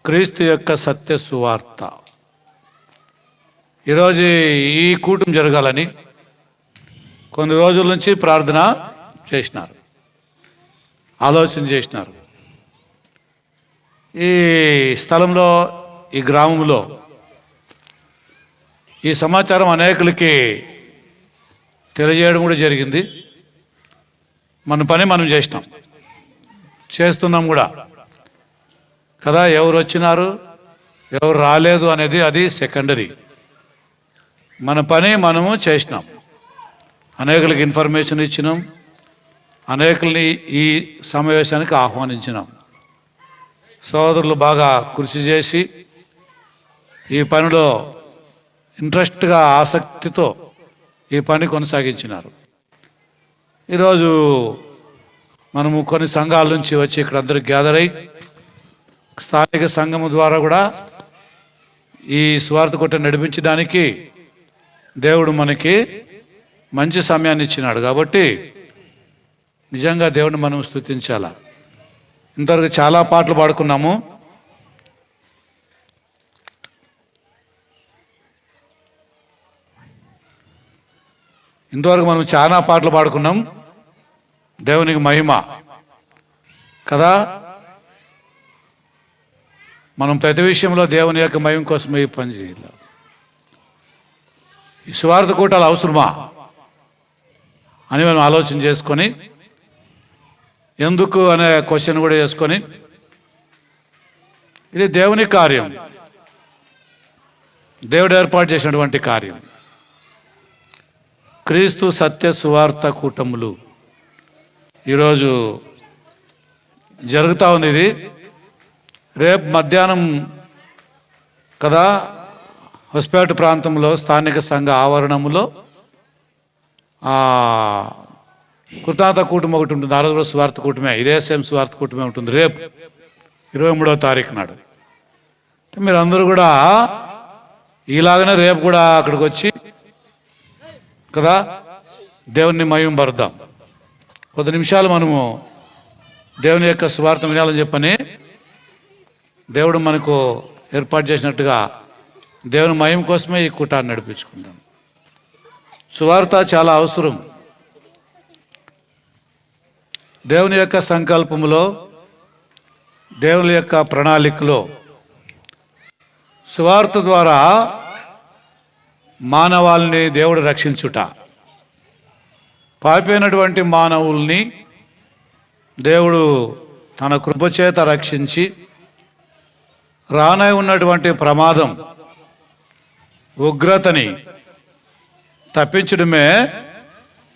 క్రీస్తు యొక్క సత్య సువార్త. ఈరోజు ఈ కూటమి జరగాలని కొన్ని రోజుల నుంచి ప్రార్థన చేసినారు, ఆలోచన చేసినారు. ఈ స్థలంలో, ఈ గ్రామంలో ఈ సమాచారం అనేకులకి తెలియజేయడం కూడా జరిగింది. మన పని మనం చేస్తున్నాం కూడా కదా. ఎవరు వచ్చినారు, ఎవరు రాలేదు అనేది అది సెకండరీ. మన పని మనము చేసినాం. అనేకులకి ఇన్ఫర్మేషన్ ఇచ్చినాం, అనేకుల్ని ఈ సమావేశానికి ఆహ్వానించినాం. సోదరులు బాగా కృషి చేసి ఈ పనిలో ఇంట్రెస్ట్గా, ఆసక్తితో ఈ పని కొనసాగించినారు. ఈరోజు మనము కొన్ని సంఘాల నుంచి వచ్చి ఇక్కడ అందరూ గ్యాదర్ అయ్యి స్థానిక సంఘము ద్వారా కూడా ఈ స్వార్థ కూటమి నడిపించడానికి దేవుడు మనకి మంచి సమయాన్ని ఇచ్చినాడు. కాబట్టి నిజంగా దేవుడిని మనం స్తుతించాలా. ఇంతవరకు చాలా పాటలు పాడుకున్నాము. ఇంతవరకు మనం చాలా పాటలు పాడుకున్నాం. దేవునికి మహిమ కదా. మనం ప్రతి విషయంలో దేవుని యొక్క మహిమ కోసమే ఈ పని చేయాలి. ఈ సువార్త కూటాలు అవసరమా అని మనం ఆలోచన చేసుకొని, ఎందుకు అనే క్వశ్చన్ కూడా చేసుకొని, ఇది దేవుని కార్యం, దేవుడు ఏర్పాటు చేసినటువంటి కార్యం. క్రీస్తు సత్య సువార్త కూటములు ఈరోజు జరుగుతూ ఉంది. ఇది రేపు మధ్యాహ్నం కదా హొస్పేట ప్రాంతంలో స్థానిక సంఘ ఆవరణంలో కృతాంత కూటమి ఒకటి ఉంటుంది. ఆ రోజు స్వార్థ కూటమే, ఇదే సేమ్ స్వార్థ కూటమే ఉంటుంది రేపు 23వ తారీఖు నాడు. మీరు అందరూ కూడా ఇలాగనే రేపు కూడా అక్కడికి వచ్చి కదా దేవుని మహిమ పరుద్దాం. 10 నిమిషాలు మనము దేవుని యొక్క సువార్త వినాలని చెప్పని దేవుడు మనకు ఏర్పాటు చేసినట్టుగా దేవుని మహిమ కోసమే ఈ కూటాన్ని నడిపించుకుంటాం. సువార్త చాలా అవసరం. దేవుని యొక్క సంకల్పములో, దేవుని యొక్క ప్రణాళికలో సువార్త ద్వారా మానవాల్ని దేవుడు రక్షించుట, పాపైనటువంటి మానవుల్ని దేవుడు తన కృపచేత రక్షించి రానై ఉన్నటువంటి ప్రమాదం, ఉగ్రతని తప్పించడమే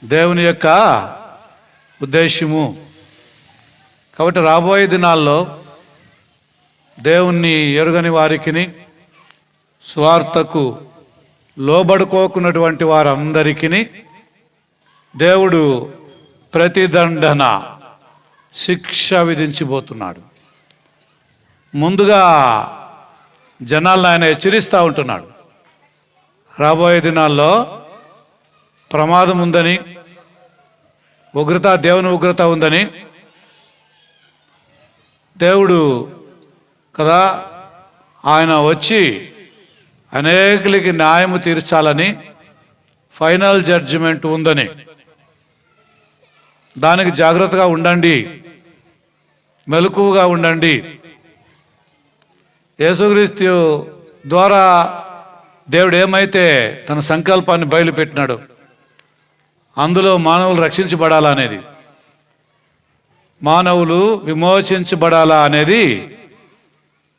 దేవుని యొక్క ఉద్దేశము. కాబట్టి రాబోయే దినాల్లో దేవుణ్ణి ఎరుగని వారికిని, స్వార్థకు లోబడుకోకున్నటువంటి వారందరికీ దేవుడు ప్రతిదండన, శిక్ష విధించబోతున్నాడు. ముందుగా జనాలను ఆయన హెచ్చరిస్తూ ఉంటున్నాడు. రాబోయే దినాల్లో ప్రమాదం ఉందని, ఉగ్రత, దేవుని ఉగ్రత ఉందని దేవుడు కదా ఆయన వచ్చి అనేకులకి న్యాయము తీర్చాలని, ఫైనల్ జడ్జిమెంట్ ఉందని, దానికి జాగ్రత్తగా ఉండండి, మెలకువగా ఉండండి. యేసుక్రీస్తు ద్వారా దేవుడు ఏమైతే తన సంకల్పాన్ని బయలుపెట్టినాడు, అందులో మానవులు రక్షించబడాలా అనేది, మానవులు విమోచించబడాలా అనేది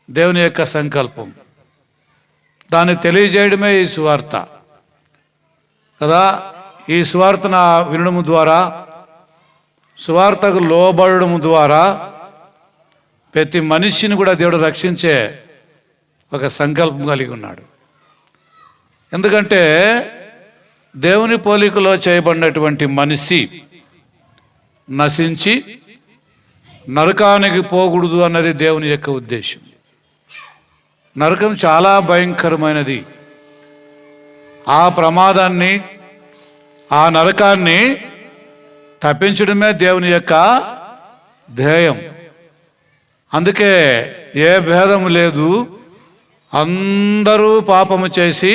దేవుని యొక్క సంకల్పం. దాన్ని తెలియజేయడమే ఈ సువార్త కదా. ఈ సువార్తన వినడము ద్వారా, సువార్తకు లోబడము ద్వారా ప్రతి మనిషిని కూడా దేవుడు రక్షించే ఒక సంకల్పం కలిగి ఉన్నాడు. ఎందుకంటే దేవుని పోలికలో చేయబడినటువంటి మనిషి నశించి నరకానికి పోకూడదు అన్నది దేవుని యొక్క ఉద్దేశం. నరకం చాలా భయంకరమైనది. ఆ ప్రమాదాన్ని, ఆ నరకాన్ని తప్పించడమే దేవుని యొక్క ధ్యేయం. అందుకే ఏ భేదము లేదు, అందరూ పాపము చేసి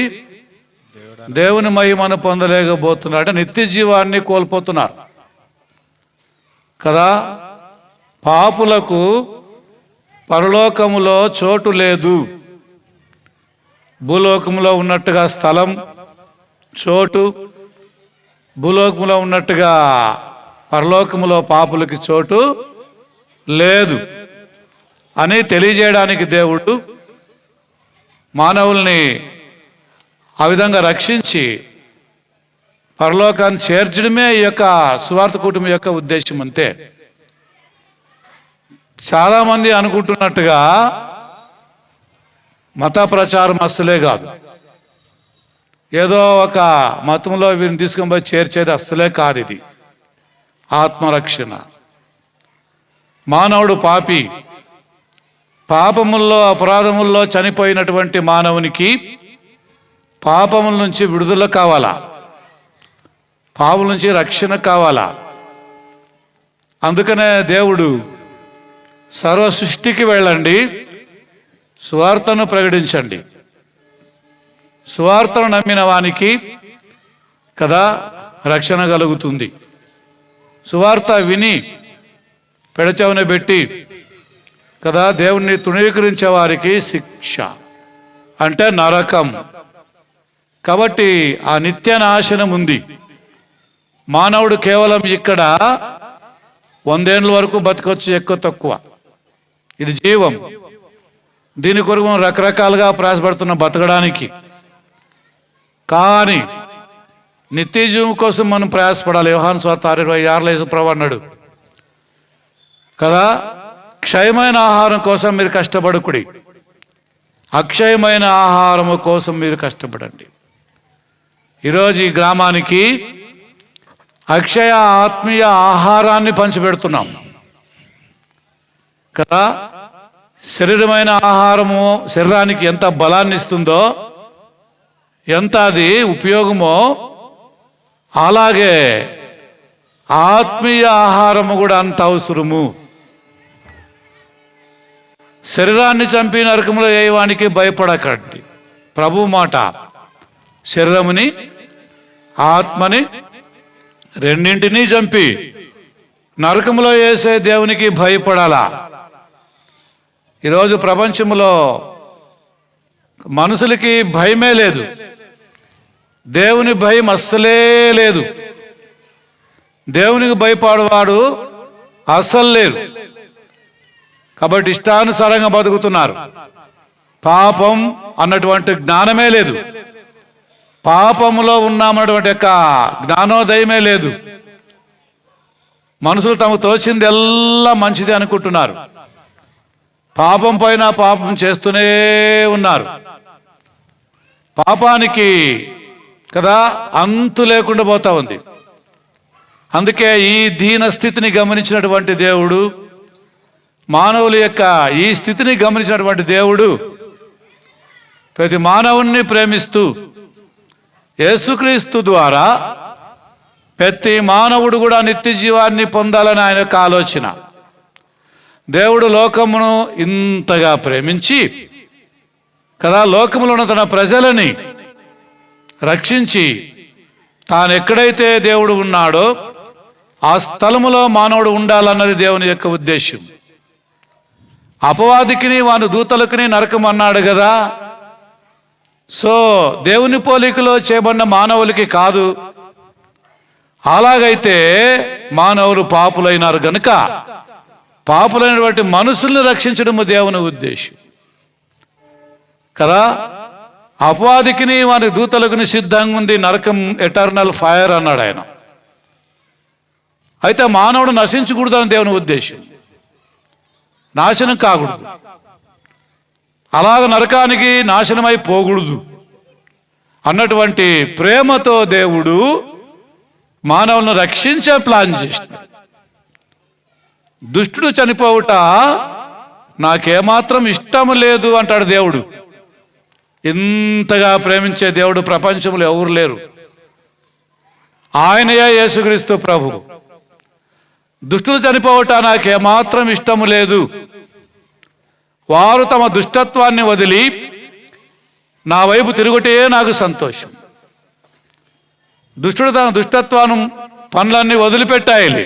దేవుని మహిమను పొందలేకపోతున్నారు. నిత్య జీవాన్ని కోల్పోతున్నారు కదా. పాపులకు పరలోకములో చోటు లేదు. భూలోకములో ఉన్నట్టుగా స్థలం, చోటు, భూలోకములో ఉన్నట్టుగా పరలోకములో పాపులకి చోటు లేదు అని తెలియజేయడానికి దేవుడు మానవుల్ని ఆ విధంగా రక్షించి పరలోకాన్ని చేర్చడమే ఈ యొక్క సువార్త కుటుంబం యొక్క ఉద్దేశం. అంతే. చాలామంది అనుకుంటున్నట్టుగా మత ప్రచారం అస్సలే కాదు, ఏదో ఒక మతంలో వీరిని తీసుకొని పోయి చేర్చేది అస్సలే కాదు. ఇది ఆత్మరక్షణ. మానవుడు పాపి, పాపముల్లో అపరాధముల్లో చనిపోయినటువంటి మానవునికి పాపముల నుంచి విడుదల కావాలా, పాపముల నుంచి రక్షణ కావాలా. అందుకనే దేవుడు సర్వ సృష్టికి వెళ్ళండి, సువార్తను ప్రకటించండి. సువార్తను నమ్మిన వానికి కదా రక్షణ కలుగుతుంది. సువార్త విని పెడచెవిన పెట్టి కదా దేవుణ్ణి తృణీకరించే వారికి శిక్ష అంటే నరకం. కాబట్టి ఆ నిత్య నాశనం ఉంది. మానవుడు కేవలం ఇక్కడ 100 ఏళ్ళ వరకు బతకొచ్చు, ఎక్కువ తక్కువ. ఇది జీవం. దీని కొరకు మనం రకరకాలుగా ప్రయాసపడుతున్న బతకడానికి. కానీ నిత్య జీవం కోసం మనం ప్రయాసపడాలి. యోహాను సువార్త 6:26 యేసుప్రభువు అన్నాడు కదా, క్షయమైన ఆహారం కోసం మీరు కష్టపడకుడి, అక్షయమైన ఆహారము కోసం మీరు కష్టపడండి. ఈరోజు ఈ గ్రామానికి అక్షయ ఆత్మీయ ఆహారాన్ని పంచిపెడుతున్నాం కదా. శరీరమైన ఆహారము శరీరానికి ఎంత బలాన్ని ఇస్తుందో, ఎంత అది ఉపయోగమో, అలాగే ఆత్మీయ ఆహారము కూడా అంత అవసరము. శరీరాన్ని చంపి నరకములో వేయవానికి భయపడకండి. ప్రభు మాట. శరీరముని ఆత్మని రెండింటినీ చంపి నరకములో వేసే దేవునికి భయపడాలా. ఈరోజు ప్రపంచంలో మనుషులకి భయమే లేదు, దేవుని భయం అస్సలే లేదు. దేవునికి భయపడేవాడు అస్సలు లేరు. కాబట్టి ఇష్టానుసారంగా బతుకుతున్నారు. పాపం అన్నటువంటి జ్ఞానమే లేదు, పాపములో ఉన్నామన్నటువంటి యొక్క జ్ఞానోదయమే లేదు. మనుషులు తమకు తోచింది ఎల్లా మంచిది అనుకుంటున్నారు. పాపం పైన పాపం చేస్తూనే ఉన్నారు. పాపానికి కదా అంతు లేకుండా పోతా ఉంది. అందుకే ఈ దీన స్థితిని గమనించినటువంటి దేవుడు, మానవుల యొక్క ఈ స్థితిని గమనించినటువంటి దేవుడు ప్రతి మానవుణ్ణి ప్రేమిస్తూ యేసుక్రీస్తు ద్వారా ప్రతి మానవుడు కూడా నిత్య జీవాన్ని పొందాలని ఆయన యొక్క ఆలోచన. దేవుడు లోకమును ఇంతగా ప్రేమించి కదా లోకములో ఉన్న తన ప్రజలని రక్షించి తాను ఎక్కడైతే దేవుడు ఉన్నాడో ఆ స్థలములో మానవుడు ఉండాలన్నది దేవుని యొక్క ఉద్దేశం. అపవాదికిని వాని దూతలకిని నరకం అన్నాడు కదా. సో దేవుని పోలికలో చేయబడిన మానవులకి కాదు. అలాగైతే మానవులు పాపులైనారు గనుక పాపులైనటువంటి మనుషుల్ని రక్షించడము దేవుని ఉద్దేశం కదా. అపవాదికిని వాని దూతలకుని సిద్ధంగా ఉంది నరకం, ఎటర్నల్ ఫైర్ అన్నాడు ఆయన. అయితే మానవుడు నశించకూడదని దేవుని ఉద్దేశం, నాశనం కాకూడదు. అలాగ నరకానికి నాశనమై పోకూడదు అన్నటువంటి ప్రేమతో దేవుడు మానవులను రక్షించే ప్లాన్ చేసినాడు. దుష్టుడు చనిపోవుట నాకేమాత్రం ఇష్టం లేదు అంటాడు దేవుడు. ఇంతగా ప్రేమించే దేవుడు ప్రపంచంలో ఎవరు లేరు. ఆయనయే యేసుక్రీస్తు ప్రభు. దుష్టులు చనిపోవట నాకేమాత్రం ఇష్టము లేదు, వారు తమ దుష్టత్వాన్ని వదిలి నా వైపు తిరుగుటే నాకు సంతోషం. దుష్టుడు తన దుష్టత్వాన్ని పనులన్నీ వదిలిపెట్టాలి.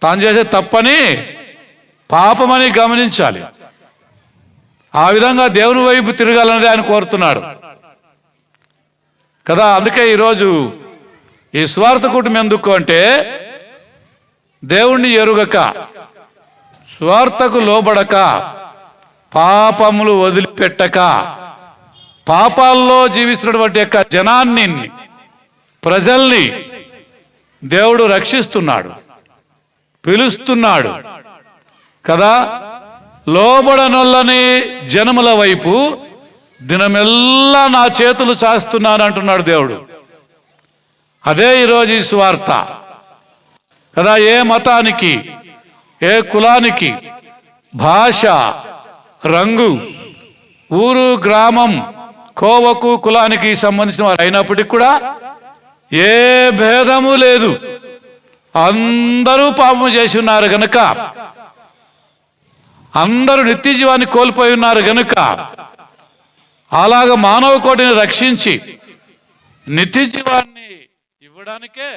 తాను చేసే తప్పని పాపమని గమనించాలి. ఆ విధంగా దేవుని వైపు తిరగాలన్నది ఆయన కోరుతున్నాడు కదా. అందుకే ఈరోజు ఈ స్వార్థ కుటుంబం ఎందుకు అంటే, దేవుణ్ణి ఎరుగక, స్వార్థకు లోబడక, పాపములు వదిలిపెట్టక, పాపాల్లో జీవిస్తున్నటువంటి యొక్క జనాన్ని, ప్రజల్ని దేవుడు రక్షిస్తున్నాడు, పిలుస్తున్నాడు కదా. లోబడనొల్లని జనముల వైపు దినమెల్లా నా చేతులు చాస్తున్నాను అంటున్నాడు దేవుడు. అదే ఈరోజు ఈ సువార్త కదా. ఏ మతానికి, ఏ కులానికి, భాష, రంగు, ఊరు, గ్రామం, కోవకు, కులానికి సంబంధించిన వారు అయినప్పటికీ కూడా ఏ భేదము లేదు. అందరూ పాపము చేసి ఉన్నారు గనుక, అందరూ నిత్య జీవాన్ని కోల్పోయి ఉన్నారు గనుక, అలాగ మానవ కోటిని రక్షించి నిత్య జీవాన్ని ఇవ్వడానికే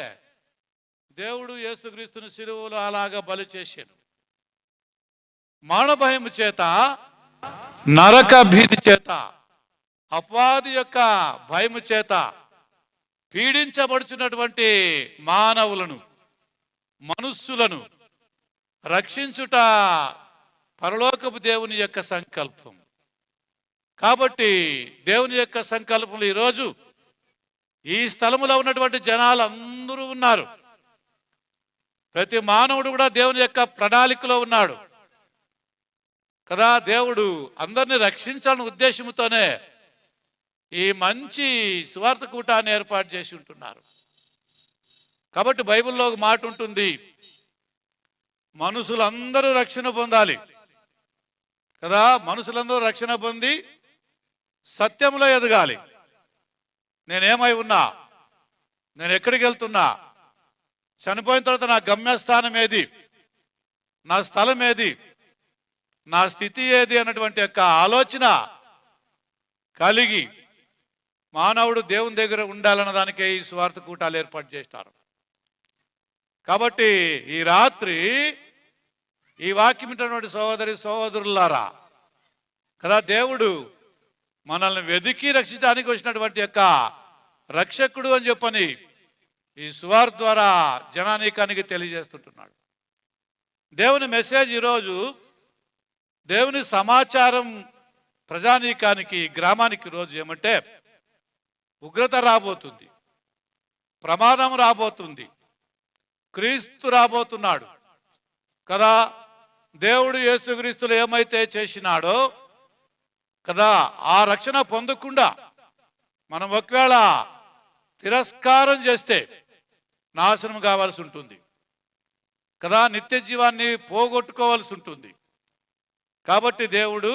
దేవుడు యేసుక్రీస్తుని శిలువలో అలాగా బలి చేశాడు. మరణభయము చేత, నరక భీతి చేత, అపవాది యొక్క భయము చేత పీడించబడుచున్నటువంటి మానవులను, మనుష్యులను రక్షించుట పరలోకపు దేవుని యొక్క సంకల్పం. కాబట్టి దేవుని యొక్క సంకల్పంలో ఈరోజు ఈ స్థలములో ఉన్నటువంటి జనాలు అందరూ ఉన్నారు. ప్రతి మానవుడు కూడా దేవుని యొక్క ప్రణాళికలో ఉన్నాడు కదా. దేవుడు అందరినీ రక్షించాలనే ఉద్దేశంతోనే ఈ మంచి సువార్త కూటాన్ని ఏర్పాటు చేసి ఉంటున్నారు. కాబట్టి బైబిల్లో ఒక మాట ఉంటుంది, మనుషులందరూ రక్షణ పొందాలి కదా. మనుషులందరూ రక్షణ పొంది సత్యంలో ఎదగాలి. నేనేమై ఉన్నా, నేను ఎక్కడికి వెళ్తున్నా, చనిపోయిన తర్వాత నా గమ్యస్థానం ఏది, నా స్థలం ఏది, నా స్థితి ఏది అన్నటువంటి యొక్క ఆలోచన కలిగి మానవుడు దేవుని దగ్గర ఉండాలన్న దానికే ఈ స్వార్థ కూటాలు ఏర్పాటు చేస్తారు. కాబట్టి ఈ రాత్రి ఈ వాక్యం వింటున్నటువంటి సహోదరి సహోదరులారా కదా, దేవుడు మనల్ని వెతికి రక్షించడానికి వచ్చినటువంటి యొక్క రక్షకుడు అని చెప్పని ఈ సువార్త ద్వారా జనానీకానికి తెలియజేస్తుంటున్నాడు. దేవుని మెసేజ్ ఈరోజు, దేవుని సమాచారం ప్రజానీకానికి, గ్రామానికి రోజు ఏమంటే, ఉగ్రత రాబోతుంది, ప్రమాదం రాబోతుంది, క్రీస్తు రాబోతున్నాడు కదా. దేవుడు యేసుక్రీస్తులు ఏమైతే చేసినాడో కదా, ఆ రక్షణ పొందకుండా మనం ఒకవేళ తిరస్కారం చేస్తే నాశనం కావాల్సి ఉంటుంది కదా, నిత్య జీవాన్ని పోగొట్టుకోవాల్సి ఉంటుంది. కాబట్టి దేవుడు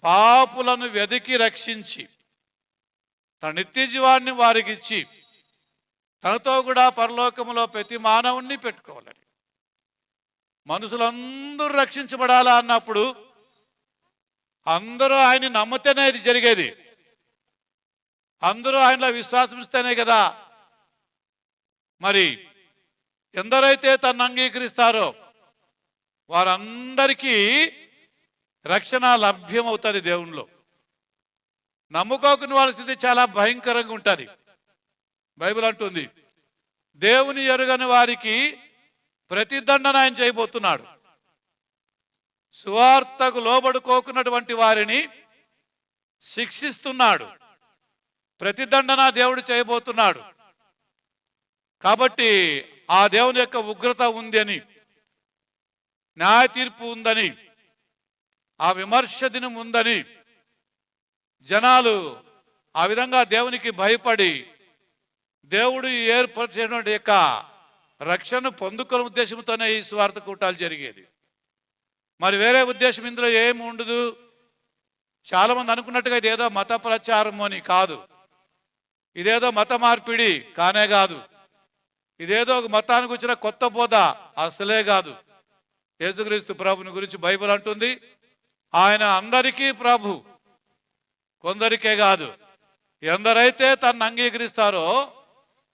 పాపులను వెదికి రక్షించి తన నిత్య జీవాన్ని వారికి ఇచ్చి తనతో కూడా పరలోకములో ప్రతి మానవుణ్ణి పెట్టుకోవాలని, మనుషులందరూ రక్షించబడాలా అన్నప్పుడు అందరూ ఆయన్ని నమ్మితేనే ఇది జరిగేది. అందరూ ఆయనలో విశ్వాసం ఇస్తేనే కదా. మరి ఎందరైతే తను అంగీకరిస్తారో వారందరికీ రక్షణ లభ్యమవుతుంది దేవునిలో. నమ్ముకోకుని వాళ్ళ స్థితి చాలా భయంకరంగా ఉంటుంది. బైబిల్ అంటుంది, దేవుని ఎరుగని వారికి ప్రతిదండన ఆయన చేయబోతున్నాడు. సువార్తకు లోబడుకోకున్నటువంటి వారిని శిక్షిస్తున్నాడు, ప్రతిదండన దేవుడు చేయబోతున్నాడు. కాబట్టి ఆ దేవుని యొక్క ఉగ్రత ఉంది అని, న్యాయ తీర్పు ఉందని, ఆ విమర్శ దినం ఉందని జనాలు ఆ విధంగా దేవునికి భయపడి దేవుడు ఏర్పరిచినటువంటి యొక్క రక్షణ పొందుకునే ఉద్దేశంతోనే ఈ స్వార్థ కూటాలు జరిగేది. మరి వేరే ఉద్దేశం ఇందులో ఏమి ఉండదు. చాలా మంది అనుకున్నట్టుగా ఇదేదో మత ప్రచారం అని కాదు, ఇదేదో మత మార్పిడి కానే కాదు, ఇదేదో ఒక మతానికి వచ్చిన కొత్త బోధ అసలే కాదు. యేసుక్రీస్తు ప్రభుని గురించి బైబిల్ అంటుంది, ఆయన అందరికీ ప్రభు, కొందరికే కాదు. ఎందరైతే తనను అంగీకరిస్తారో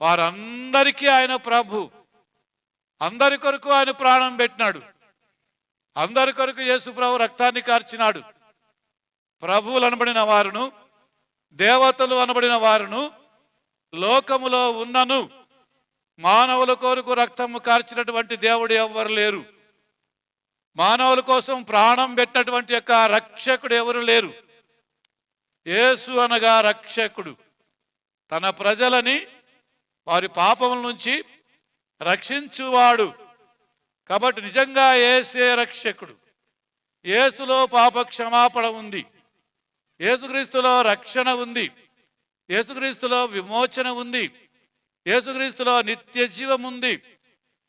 వారందరికీ ఆయన ప్రభు. అందరి కొరకు ఆయన ప్రాణం పెట్టినాడు. అందరి కొరకు యేసు ప్రభు రక్తాన్ని కార్చినాడు. ప్రభువులు అనబడిన వారును, దేవతలు అనబడిన వారును లోకములో ఉన్నను మానవుల కొరకు రక్తము కార్చినటువంటి దేవుడు ఎవ్వరు లేరు. మానవుల కోసం ప్రాణం పెట్టినటువంటి యొక్క రక్షకుడు ఎవరు లేరు. యేసు అనగా రక్షకుడు, తన ప్రజలని వారి పాపముల నుంచి రక్షించువాడు. కాబట్టి నిజంగా యేసే రక్షకుడు. యేసులో పాప క్షమాపణ ఉంది, యేసుక్రీస్తులో రక్షణ ఉంది, యేసుక్రీస్తులో విమోచన ఉంది, యేసుక్రీస్తులో నిత్య జీవం ఉంది,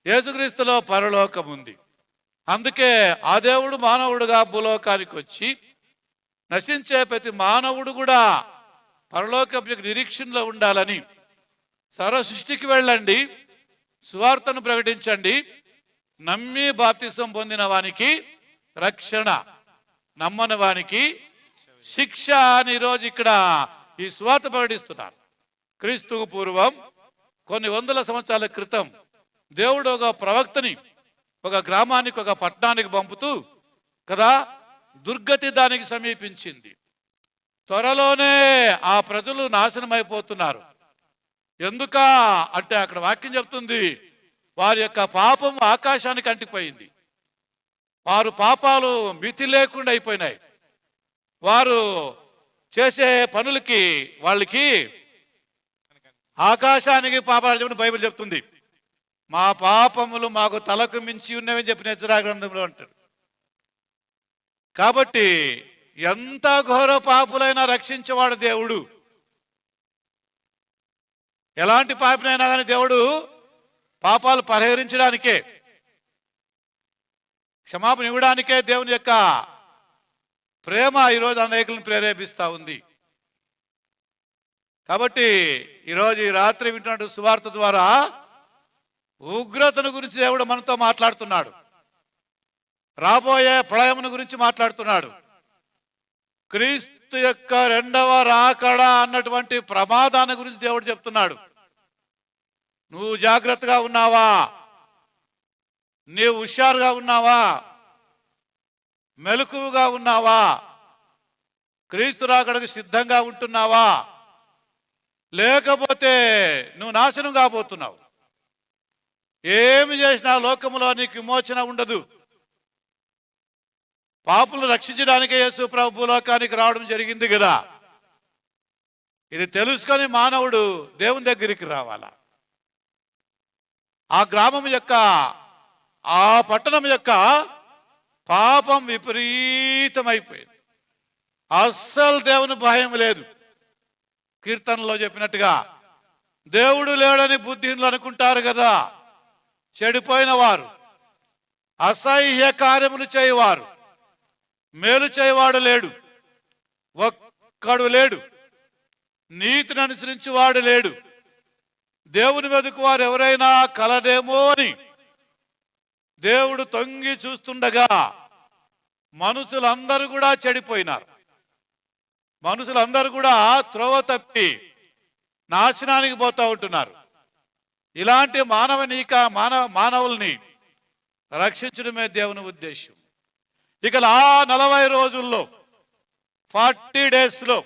యేసుక్రీస్తులో పరలోకం ఉంది. అందుకే ఆ దేవుడు మానవుడుగా భూలోకానికి వచ్చి నశించే ప్రతి మానవుడు కూడా పరలోకపు నిరీక్షణలో ఉండాలని, సర్వ సృష్టికి వెళ్ళండి, సువార్తను ప్రకటించండి, నమ్మి బాప్తిసం పొందిన వానికి రక్షణ, నమ్మని వానికి శిక్ష అని ఈరోజు ఇక్కడ ఈ సువార్త ప్రకటిస్తున్నారు. క్రీస్తుకు పూర్వం కొన్ని వందల సంవత్సరాల క్రితం దేవుడు ఒక ప్రవక్తని ఒక గ్రామానికి, ఒక పట్టణానికి పంపుతూ కదా, దుర్గతి దానికి సమీపించింది. త్వరలోనే ఆ ప్రజలు నాశనం అయిపోతున్నారు. ఎందుక అంటే అక్కడ వాక్యం చెప్తుంది, వారి యొక్క పాపం ఆకాశానికి అంటిపోయింది. వారు పాపాలు మితి లేకుండా అయిపోయినాయి. వారు చేసే పనులకి వాళ్ళకి ఆకాశానికి పాపాలు చెప్పిన బైబిల్ చెప్తుంది. మా పాపములు మాకు తలకు మించి ఉన్నవని చెప్పిన హెచ్చరిక గ్రంథంలో అంటాడు. కాబట్టి ఎంత ఘోర పాపులైనా రక్షించేవాడు దేవుడు. ఎలాంటి పాపినైనా కానీ దేవుడు పాపాలు పరిహరించడానికే, క్షమాపణ ఇవ్వడానికే దేవుని యొక్క ప్రేమ ఈరోజు అనేకులను ప్రేరేపిస్తూ ఉంది. కాబట్టి ఈరోజు ఈ రాత్రి వింటున్న సువార్త ద్వారా ఉగ్రతను గురించి దేవుడు మనతో మాట్లాడుతున్నాడు. రాబోయే ప్రళయమును గురించి మాట్లాడుతున్నాడు. క్రీస్తు యొక్క రెండవ రాకడ అన్నటువంటి ప్రమాదాన్ని గురించి దేవుడు చెప్తున్నాడు. నువ్వు జాగ్రత్తగా ఉన్నావా? నీవు హుషారుగా ఉన్నావా? మెలకువగా ఉన్నావా? క్రీస్తు రాకడకు సిద్ధంగా ఉంటున్నావా? లేకపోతే నువ్వు నాశనం కాబోతున్నావు. ఏమి చేసినా లోకములో నీకు విమోచన ఉండదు. పాపులు రక్షించడానికే యేసు ప్రభు భూలోకానికి రావడం జరిగింది కదా. ఇది తెలుసుకొని మానవుడు దేవుని దగ్గరికి రావాలా. ఆ గ్రామం యొక్క, ఆ పట్టణం యొక్క పాపం విపరీతమైపోయింది. అస్సలు దేవుని భయం లేదు. కీర్తనలో చెప్పినట్టుగా దేవుడు లేడని బుద్ధిహీనులు అనుకుంటారు కదా. చెడిపోయిన వారు, అసహ్య కార్యములు చేయవారు, మేలు చేయవాడు లేడు, ఒక్కడు లేడు, నీతిని అనుసరించి వాడు లేడు, దేవుని వెతుకు వారు ఎవరైనా కలదేమో అని దేవుడు తొంగి చూస్తుండగా మనుషులందరూ కూడా చెడిపోయినారు. మనుషులందరూ కూడా త్రోవ తప్పి నాశనానికి పోతూ ఉంటున్నారు. ఇలాంటి మానవుల్ని రక్షించడమే దేవుని ఉద్దేశం. ఇక ఆ 40 రోజుల్లో 40 డేస్లో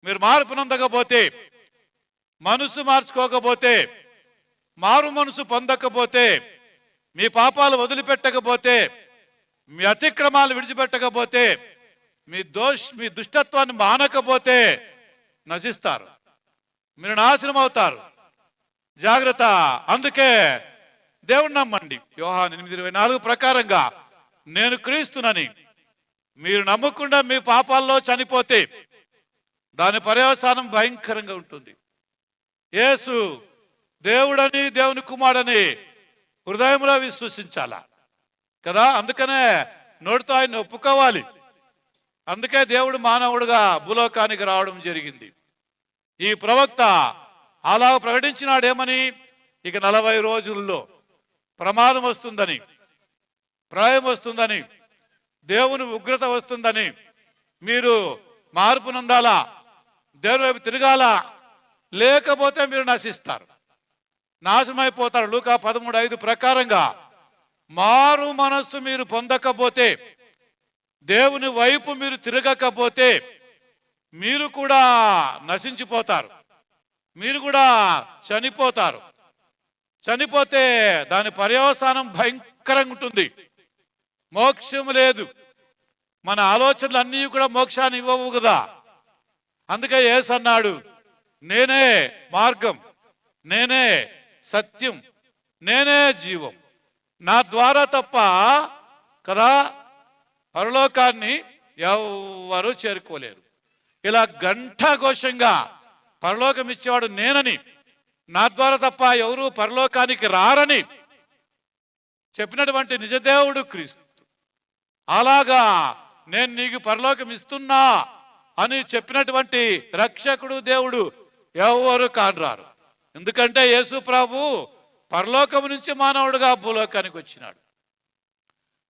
మీరు మార్పు నొందకపోతే, మనసు మార్చుకోకపోతే, మారు మనసు పొందకపోతే, మీ పాపాలు వదిలిపెట్టకపోతే, మీ అతిక్రమాలు విడిచిపెట్టకపోతే, మీ దుష్టత్వాన్ని మానకపోతే నశిస్తారు, మీరు నాశనం అవుతారు. జాగ్రత్త. అందుకే దేవుణ్ణి నమ్మండి. యోహాను 8:24 ప్రకారంగా నేను క్రీస్తునని మీరు నమ్మకుండా మీ పాపాల్లో చనిపోతే దాని పర్యవసానం భయంకరంగా ఉంటుంది. యేసు దేవుడని, దేవుని కుమారుడని హృదయంలో విశ్వసించాలా కదా. అందుకనే నోటితో ఆయన ఒప్పుకోవాలి. అందుకే దేవుడు మానవుడుగా భూలోకానికి రావడం జరిగింది. ఈ ప్రవక్త అలా ప్రకటించినాడేమని, ఇక 40 రోజుల్లో ప్రమాదం వస్తుందని, ప్రళయం వస్తుందని, దేవుని ఉగ్రత వస్తుందని మీరు మార్పు నొందాలా, దేవుని వైపు తిరగాల, లేకపోతే మీరు నశిస్తారు, నాశనమైపోతారు. లూకా 13:5 ప్రకారంగా మారు మనస్సు మీరు పొందకపోతే, దేవుని వైపు మీరు తిరగకపోతే మీరు కూడా నశించిపోతారు, మీరు కూడా చనిపోతారు. చనిపోతే దాని పర్యవసానం భయంకరంగా ఉంటుంది, మోక్షం లేదు. మన ఆలోచనలు అన్నీ కూడా మోక్షాన్ని ఇవ్వవు కదా. అందుకే యేసు అన్నాడు, నేనే మార్గం, నేనే సత్యం, నేనే జీవం, నా ద్వారా తప్ప కదా పరలోకాన్ని ఎవ్వరూ చేరుకోలేరు. ఇలా ఘంటాఘోషంగా పరలోకం ఇచ్చేవాడు నేనని, నా ద్వారా తప్ప ఎవరు పరలోకానికి రారని చెప్పినటువంటి నిజదేవుడు క్రీస్తు. అలాగా నేను నీకు పరలోకం ఇస్తున్నా అని చెప్పినటువంటి రక్షకుడు దేవుడు ఎవరు కానరారు. ఎందుకంటే యేసు ప్రభు పరలోకం నుంచి మానవుడుగా భూలోకానికి వచ్చినాడు.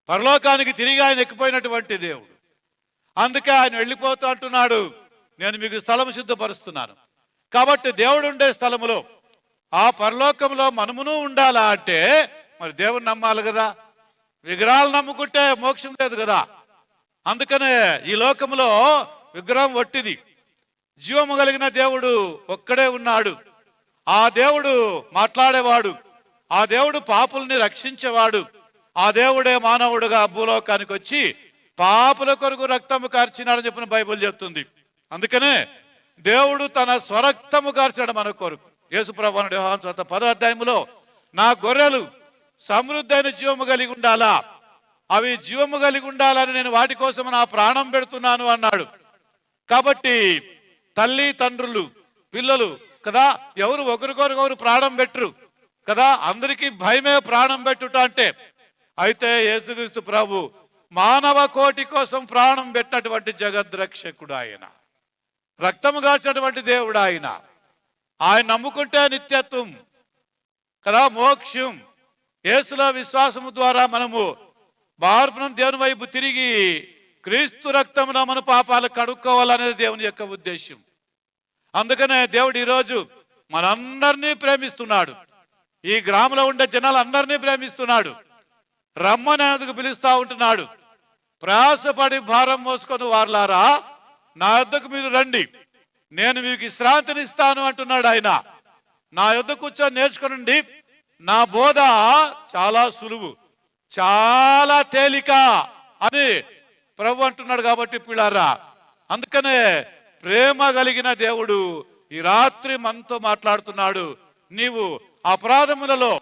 పరలోకానికి తిరిగి ఆయన ఎక్కిపోయినటువంటి దేవుడు. అందుకే ఆయన వెళ్ళిపోతూ అంటున్నాడు, నేను మీకు స్థలం సిద్ధపరుస్తున్నాను. కాబట్టి దేవుడు ఉండే స్థలములో, ఆ పరలోకంలో మనమును ఉండాలా అంటే మరి దేవుని నమ్మాలి కదా. విగ్రహాలు నమ్ముకుంటే మోక్షం లేదు కదా. అందుకనే ఈ లోకంలో విగ్రహం వట్టిది, జీవము కలిగిన దేవుడు ఒక్కడే ఉన్నాడు. ఆ దేవుడు మాట్లాడేవాడు, ఆ దేవుడు పాపుల్ని రక్షించేవాడు, ఆ దేవుడే మానవుడుగా భూలోకానికి వచ్చి పాపుల కొరకు రక్తము కార్చినాడని చెప్పిన బైబిల్ చెప్తుంది. అందుకనే దేవుడు తన స్వరక్తము కార్చాడు మన కొరకు. యేసుప్రభు అన్నాడు యోహాను సువార్త 10వ అధ్యాయములో, నా గొర్రెలు సమృద్ధి అయిన జీవము కలిగి ఉండాలా, అవి జీవము కలిగి ఉండాలని నేను వాటి కోసం నా ప్రాణం పెడుతున్నాను అన్నాడు. కాబట్టి తల్లి తండ్రులు పిల్లలు కదా, ఎవరు ఒకరికొకరు ప్రాణం పెట్టరు కదా, అందరికీ భయమే ప్రాణం పెట్టుట అంటే. అయితే యేసుక్రీస్తు ప్రభు మానవ కోటి కోసం ప్రాణం పెట్టినటువంటి జగద్రక్షకుడు ఆయన, రక్తము గార్చినటువంటి దేవుడు ఆయన. ఆయన నమ్ముకుంటే నిత్యత్వం కదా, మోక్షం. యేసులో విశ్వాసము ద్వారా మనము మార్పును దేవుని వైపు తిరిగి క్రీస్తు రక్తమున మన పాపాలు కడుక్కోవాలనేది దేవుని యొక్క ఉద్దేశం. అందుకనే దేవుడు ఈరోజు మనందరినీ ప్రేమిస్తున్నాడు, ఈ గ్రామంలో ఉండే జనాలందరినీ ప్రేమిస్తున్నాడు. రమ్మనేందుకు పిలుస్తా ఉంటున్నాడు. ప్రయాసపడి భారం మోసుకొని వారలారా నా యొద్దకు మీరు రండి, నేను మీకు విశ్రాంతినిస్తాను అంటున్నాడు ఆయన. నా యొద్ద కూర్చొని నేర్చుకోనండి, నా బోధ చాలా సులువు, చాలా తేలిక అని ప్రభు అంటున్నాడు. కాబట్టి పిల్లారా, అందుకనే ప్రేమ కలిగిన దేవుడు ఈ రాత్రి మనతో మాట్లాడుతున్నాడు. నీవు అపరాధములలో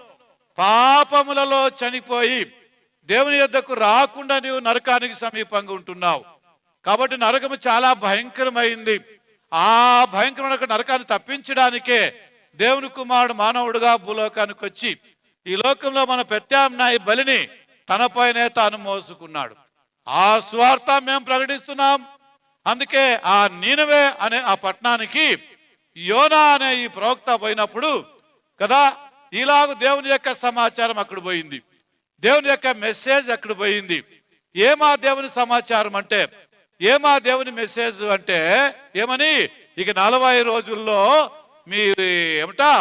పాపములలో చనిపోయి దేవుని యొద్దకు రాకుండా నీవు నరకానికి సమీపంగా ఉంటున్నావు. కాబట్టి నరకము చాలా భయంకరమైంది. ఆ భయంకరమైన నరకాన్ని తప్పించడానికే దేవుని కుమారుడు మానవుడుగా భూలోకానికి వచ్చి ఈ లోకంలో మన ప్రత్యామ్నాయ బలిని తనపైనే తాను మోసుకున్నాడు. ఆ స్వార్థ మేము ప్రకటిస్తున్నాం. అందుకే ఆ నీనవే అనే ఆ పట్టణానికి యోనా అనే ఈ ప్రవక్త పోయినప్పుడు కదా, ఇలాగ దేవుని యొక్క సమాచారం అక్కడ పోయింది, దేవుని యొక్క మెసేజ్ అక్కడ పోయింది. ఏమా దేవుని సమాచారం అంటే, ఏమా దేవుని మెసేజ్ అంటే ఏమని, ఇక 40 రోజుల్లో మీ ఏమిటా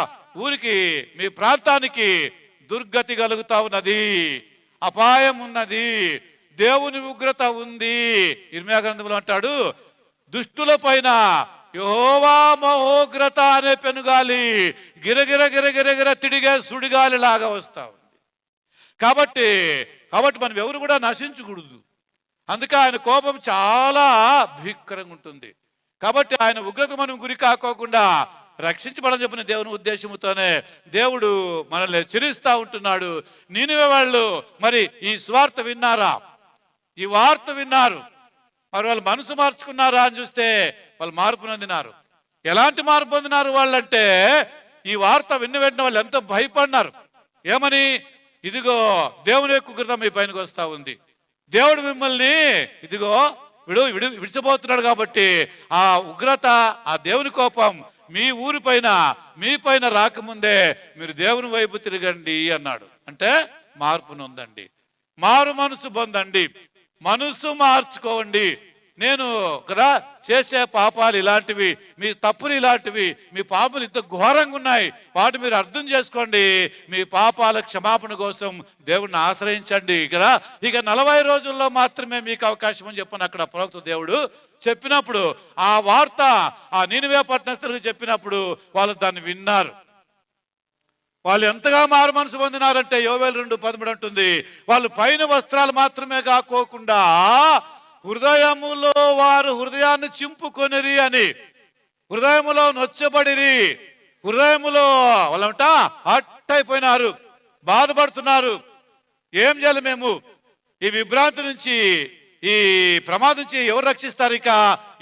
ఊరికి మీ ప్రాంతానికి దుర్గతి కలుగుతా ఉన్నది, అపాయం ఉన్నది, దేవుని ఉగ్రత ఉంది. ఇర్మియా గ్రంథంలో అంటాడు, దుష్టుల పైన యెహోవా మహోగ్రత అనే పెనుగాలి గిరగిర గిరగిరగిర తిడిగే సుడిగాలి లాగా వస్తా ఉంది. కాబట్టి మనం ఎవరు కూడా నశించకూడదు. అందుకే ఆయన కోపం చాలా భీకరంగా ఉంటుంది. కాబట్టి ఆయన ఉగ్రత మనం గురి కాకోకుండా రక్షించబడని చెప్పిన దేవుని ఉద్దేశంతోనే దేవుడు మనల్ని హెచ్చరిస్తూ ఉంటున్నాడు. నీనివే వాళ్ళు మరి ఈ స్వార్థ విన్నారా, ఈ వార్త విన్నారు, మరి వాళ్ళు మనసు మార్చుకున్నారా అని చూస్తే వాళ్ళు మార్పు పొందినారు. ఎలాంటి మార్పు పొందినారు వాళ్ళంటే, ఈ వార్త విన్న వెంటనే వాళ్ళు ఎంతో భయపడినారు. ఏమని, ఇదిగో దేవుని యొక్క ఉగ్రత మీ పైనకి వస్తా ఉంది, దేవుడు మిమ్మల్ని ఇదిగో విడిచబోతున్నాడు. కాబట్టి ఆ ఉగ్రత, ఆ దేవుని కోపం మీ ఊరి పైన మీ పైన రాకముందే మీరు దేవుని వైపు తిరగండి అన్నాడు. అంటే మార్పు నొందండి, మారు మనసు పొందండి, మనసు మార్చుకోండి. నేను కదా చేసే పాపాలు ఇలాంటివి, మీ తప్పులు ఇలాంటివి, మీ పాపలు ఇంత ఘోరంగా ఉన్నాయి, వాటి మీరు అర్థం చేసుకోండి. మీ పాపాల క్షమాపణ కోసం దేవుడిని ఆశ్రయించండి కదా. ఇక 40 రోజుల్లో మాత్రమే మీకు అవకాశం అని చెప్పని అక్కడ ప్రవక్త దేవుడు చెప్పినప్పుడు, ఆ వార్త ఆ నీనివే పట్టణస్థులకు చెప్పినప్పుడు వాళ్ళు దాన్ని విన్నారు. వాళ్ళు ఎంతగా మారు మనసు పొందినారంటే యోవేలు 2:13 అంటుంది, వాళ్ళు పైన వస్త్రాలు మాత్రమే కాకోకుండా హృదయములో వారు హృదయాన్ని చింపుకొనిరి అని, హృదయములో నొచ్చబడిరి, హృదయములో వాళ్ళంట హట్ అయిపోయినారు, బాధపడుతున్నారు. ఏం చేయాలి మేము? ఈ విభ్రాంతి నుంచి, ఈ ప్రమాదం నుంచి ఎవరు రక్షిస్తారు? ఇక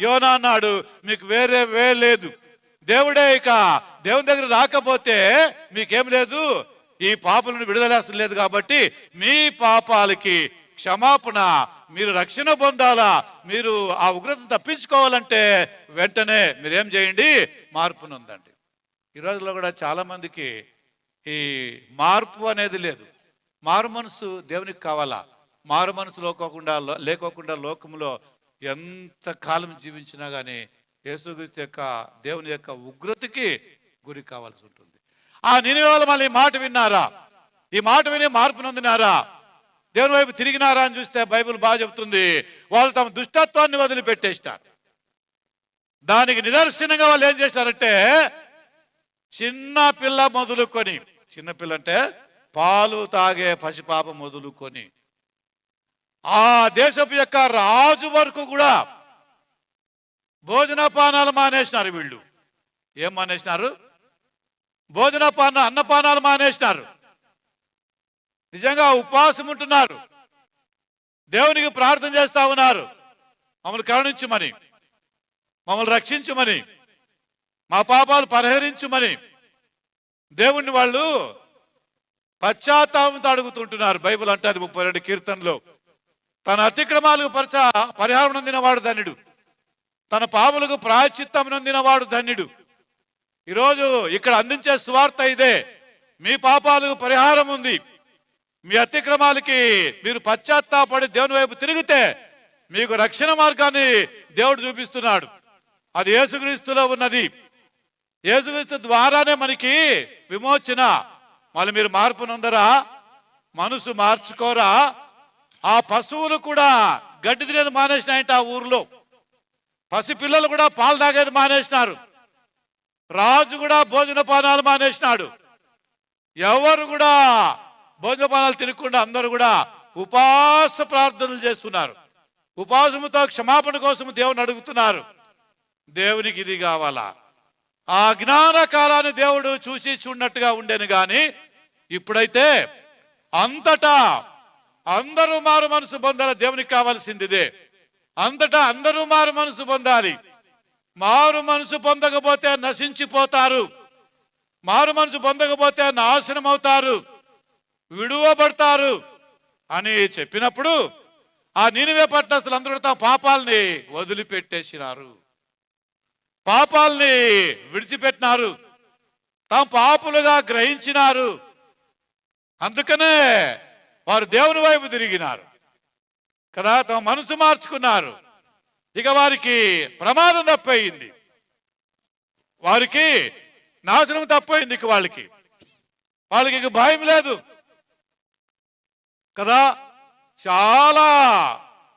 యోనా అన్నాడు, మీకు వేరే వే లేదు. దేవుడే ఇక దేవుని దగ్గర రాకపోతే మీకేం లేదు, ఈ పాపలను విడుదలేసం లేదు. కాబట్టి మీ పాపాలకి క్షమాపణ, మీరు రక్షణ పొందాలా, మీరు ఆ ఉగ్రతను తప్పించుకోవాలంటే వెంటనే మీరేం చేయండి? మార్పు నొందండి. ఈ రోజుల్లో కూడా చాలా మందికి ఈ మార్పు అనేది లేదు. మారు మనసు దేవునికి కావాలా? మారు మనసు లేకోకుండా లోకంలో ఎంత కాలం జీవించినా కానీ యేసుక్రీస్తు యొక్క దేవుని యొక్క ఉగ్రతకి గురి కావాల్సి ఉంటుంది. ఆ నినివే వాళ్ళు మళ్ళీ ఈ మాట విన్నారా? ఈ మాట విని మార్పు నొందినారా? దేవుని వైపు తిరిగినారా అని చూస్తే బైబిల్ బాగా చెప్తుంది, వాళ్ళు తమ దుష్టత్వాన్ని వదిలిపెట్టేస్తారు. దానికి నిదర్శనంగా వాళ్ళు ఏం చేశారంటే, చిన్న పిల్ల మొదలుకొని, చిన్నపిల్ల అంటే పాలు తాగే పసిపాప మొదలుకొని ఆ దేశపు యొక్క రాజు వరకు కూడా భోజనపానాలు మానేసినారు. వీళ్ళు ఏం మానేసినారు? అన్నపానాలు మానేసినారు. నిజంగా ఉపవాసం ఉంటున్నారు, దేవునికి ప్రార్థన చేస్తా ఉన్నారు, మమ్మల్ని కరుణించుమని, మమ్మల్ని రక్షించుమని, మా పాపాలు పరిహరించుమని దేవుణ్ణి వాళ్ళు పశ్చాత్తాపంతో అడుగుతుంటున్నారు. బైబిల్ అంటే అది 32 కీర్తనలో, తన అతిక్రమాలకు పరిహారం నొందినవాడు ధన్యుడు, తన పాపలకు ప్రాయశ్చిత్తం నొందినవాడు ధన్యుడు. ఈరోజు ఇక్కడ అందించే సువార్త ఇదే. మీ పాపాలకు పరిహారం ఉంది, మీ అతిక్రమాలకి మీరు పశ్చాత్తాపడి దేవుని వైపు తిరిగితే మీకు రక్షణ మార్గాన్ని దేవుడు చూపిస్తున్నాడు. అది యేసుక్రీస్తులో ఉన్నది. యేసుక్రీస్తు ద్వారానే మనకి విమోచన. మళ్ళీ మీరు మార్పు నొందరా? మనసు మార్చుకోరా? ఆ పశువులు కూడా గడ్డి తినేది మానేసినాయంట. ఆ ఊర్లో పసి పిల్లలు కూడా పాలు తాగేది మానేసినారు. రాజు కూడా భోజనపానాలు మానేసినాడు. ఎవరు కూడా భోజనపానాలు తినకుండా అందరూ కూడా ఉపవాస ప్రార్థనలు చేస్తున్నారు. ఉపవాసముతో క్షమాపణ కోసం దేవుని అడుగుతున్నారు. దేవునికి ఇది కావాలా? ఆ జ్ఞాన కాలాన్ని దేవుడు చూసి చూడనట్టుగా ఉండేను గాని, ఇప్పుడైతే అంతటా అందరూ మారు మనసు పొందాలి. దేవునికి కావాల్సింది ఇదే. అంతటా అందరూ మారు మనసు పొందాలి. మారు మనసు పొందకపోతే నశించిపోతారు, మారు మనసు పొందకపోతే నాశనం అవుతారు, విడువబడతారు అని చెప్పినప్పుడు ఆ నీనివే పట్టణస్థులు అందరూ తమ పాపాలని వదిలిపెట్టేసినారు, పాపాలని విడిచిపెట్టినారు, తాము పాపులుగా గ్రహించినారు. అందుకనే వారు దేవుని వైపు తిరిగినారు కదా, తమ మనసు మార్చుకున్నారు. ఇక వారికి ప్రమాదం తప్పయింది, వారికి నాశనం తప్పయింది. ఇక వాళ్ళకి ఇక భయం లేదు కదా. చాలా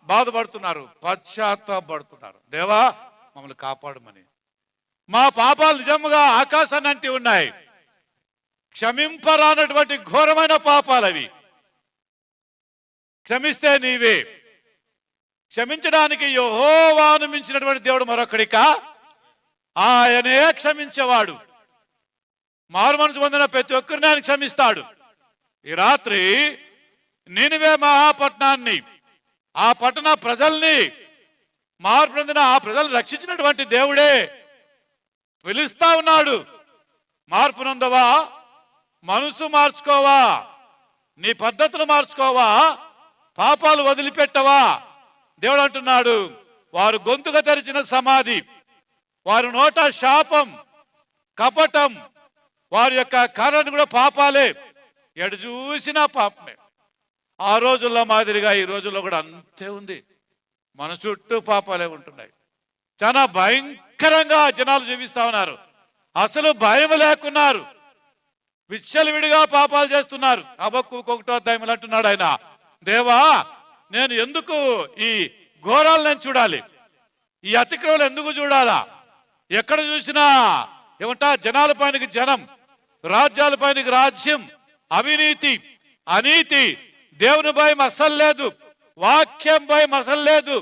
బాధపడుతున్నారు, పశ్చాత్తాపడుతున్నారు. దేవా మమ్మల్ని కాపాడమని. మా పాపాలు నిజంగా ఆకాశాన్ని అంటి ఉన్నాయి, క్షమింపరానటువంటి ఘోరమైన పాపాలు అవి. క్షమిస్తే నీవే. క్షమించడానికి యెహోవాను మించినటువంటి దేవుడు మరొకడికా? ఆయనే క్షమించేవాడు. మారు మనసు పొందిన ప్రతి ఒక్కరిని ఆయన క్షమిస్తాడు. ఈ రాత్రి నీనివే మహాపట్నాన్ని, ఆ పట్టణ ప్రజల్ని, మారు పొందిన ఆ ప్రజలు రక్షించినటువంటి దేవుడే పిలుస్తా ఉన్నాడు. మార్పు నొందవా? మనసు మార్చుకోవా? నీ పద్ధతులు మార్చుకోవా? పాపాలు వదిలిపెట్టవా? దేవుడు అంటున్నాడు, వారు గొంతుగా తెరిచిన సమాధి, వారి నోట శాపం, కపటం, వారి యొక్క కార్యాన్ని కూడా పాపాలే, ఎటు చూసినా పాపమే. ఆ రోజుల్లో మాదిరిగా ఈ రోజుల్లో కూడా అంతే ఉంది. మన చుట్టూ పాపాలే ఉంటున్నాయి. చాలా భయంకరంగా జనాలు జీవిస్తా ఉన్నారు. అసలు భయం లేకున్నారు, విచ్చలవిడిగా పాపాలు చేస్తున్నారు. హబక్కూకు 1వ అధ్యాయంలో అంటున్నాడు ఆయన, దేవా నేను ఎందుకు ఈ ఘోరాలు నేను చూడాలి, ఈ అతిక్రమలు ఎందుకు చూడాలా? ఎక్కడ చూసినా ఏమంటా జనాల పైనకి జనం, రాజ్యాల పైనకి రాజ్యం, అవినీతి, అనీతి, దేవుని భయం అసలు లేదు, వాక్యం భయం అసలు లేదు.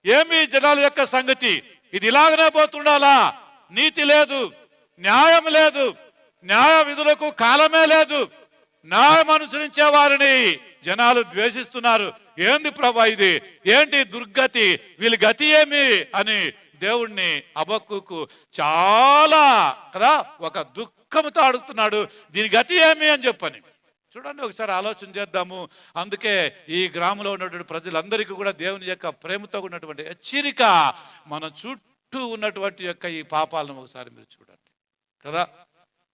ఏమి జనాల యొక్క సంగతి? ఇది ఇలాగనే పోతుండాలా? నీతి లేదు, న్యాయం లేదు, న్యాయ విధులకు కాలమే లేదు. న్యాయం అనుసరించే వారిని జనాలు ద్వేషిస్తున్నారు. ఏంది ప్రభా ఇది? ఏంటి దుర్గతి? వీళ్ళ గతి ఏమి అని దేవుణ్ణి హబక్కూకు చాలా కదా ఒక దుఃఖంతో అడుగుతున్నాడు, దీని గతి ఏమి అని చెప్పని. చూడండి, ఒకసారి ఆలోచన చేద్దాము. అందుకే ఈ గ్రామంలో ఉన్నటువంటి ప్రజలందరికీ కూడా దేవుని యొక్క ప్రేమతో ఉన్నటువంటి హెచ్చరిక, మన చుట్టూ ఉన్నటువంటి యొక్క ఈ పాపాలను ఒకసారి మీరు చూడండి కదా.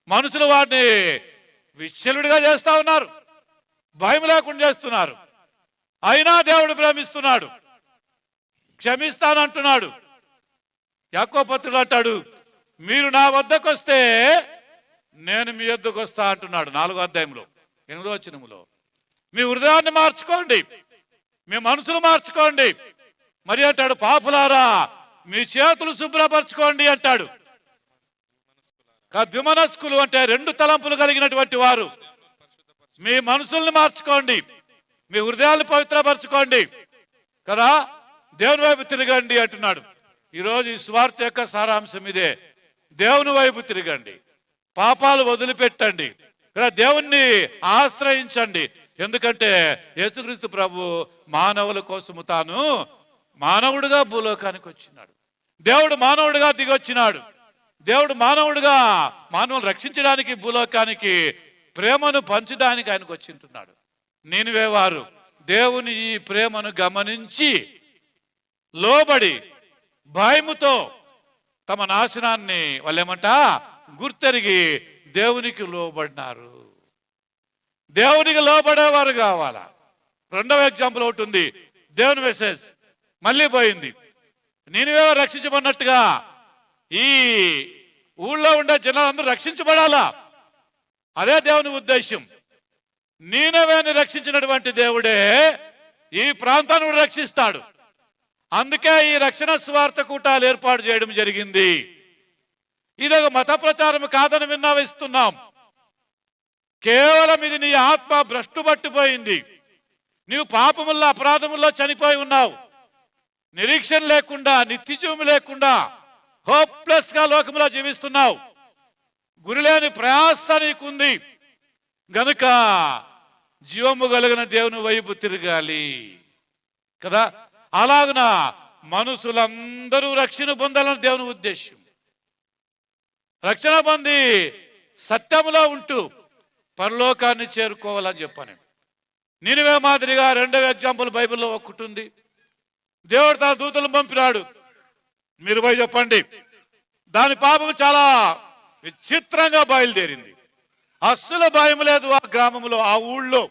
మనుషులు వాటిని విచ్చలుడిగా చేస్తా ఉన్నారు, భయం లేకుండా చేస్తున్నారు. అయినా దేవుడు ప్రేమిస్తున్నాడు, క్షమిస్తానంటున్నాడు. యాకోబు పత్రికలో అంటాడు, మీరు నా వద్దకు వస్తే నేను మీ వద్దకు వస్తా అంటున్నాడు. 4వ అధ్యాయంలో 8వ వచనంలో మీ హృదయాన్ని మార్చుకోండి, మీ మనసులు మార్చుకోండి. మరి అంటాడు, పాపులారా మీ చేతులు శుభ్రపరచుకోండి అంటాడు. ద్విమనస్కులు అంటే 2 తలంపులు కలిగినటువంటి వారు, మీ మనసుల్ని మార్చుకోండి, మీ హృదయాన్ని పవిత్రపరచుకోండి కదా, దేవుని వైపు తిరగండి అంటున్నాడు. ఈరోజు ఈ సువార్త యొక్క సారాంశం ఇదే. దేవుని వైపు తిరగండి, పాపాలు వదిలిపెట్టండి కదా, దేవుణ్ణి ఆశ్రయించండి. ఎందుకంటే యేసుక్రీస్తు ప్రభు మానవుల కోసము తాను మానవుడిగా భూలోకానికి వచ్చినాడు. దేవుడు మానవుడిగా దిగొచ్చినాడు. దేవుడు మానవులు రక్షించడానికి, భూలోకానికి ప్రేమను పంచడానికి ఆయనకు వచ్చింటున్నాడు. నీనివే వారు దేవుని ఈ ప్రేమను గమనించి లోబడి భయముతో తమ నాశనాన్ని వాళ్ళేమంట గుర్తెరిగి దేవునికి లోబడినారు. దేవునికి లోబడేవారు కావాలా. 2వ ఎగ్జాంపుల్ ఒకటి ఉంది, దేవుని మెసేజ్ మళ్ళీ పోయింది. నీనివే రక్షించబడినట్టుగా ఈ ఊళ్ళో ఉండే జనాలందరూ రక్షించబడాలా, అదే దేవుని ఉద్దేశం. నీనవేని రక్షించినటువంటి దేవుడే ఈ ప్రాంతాన్ని రక్షిస్తాడు. అందుకే ఈ రక్షణ సువార్త కూటాలు ఏర్పాటు చేయడం జరిగింది. ఇదొక మత ప్రచారం కాదని విన్నవిస్తున్నాం. కేవలం ఇది నీ ఆత్మ భ్రష్టు పట్టిపోయింది. నీవు పాపముల్లో అపరాధముల్లో చనిపోయి ఉన్నావు. నిరీక్షణ లేకుండా, నిత్యజీవం లేకుండా హోప్లెస్ గా లోకంలో జీవిస్తున్నావు. గురిలేని ప్రయాస నీకుంది గనుక జీవము కలిగిన దేవుని వైపు తిరగాలి కదా. అలాగున మనుషులందరూ రక్షణ పొందాలని దేవుని ఉద్దేశం. రక్షణ పొంది సత్యములో ఉంటూ పరలోకాన్ని చేరుకోవాలని చెప్పాను. నీనివే మాదిరిగా 2వ ఎగ్జాంపుల్ బైబిల్లో ఒకటి ఉంది. దేవుడు తన దూతలను పంపినాడు, మీరు పోయి చెప్పండి. దాని పాపం చాలా విచిత్రంగా బయలుదేరింది. అస్సలు భయం లేదు ఆ గ్రామంలో, ఆ ఊళ్ళో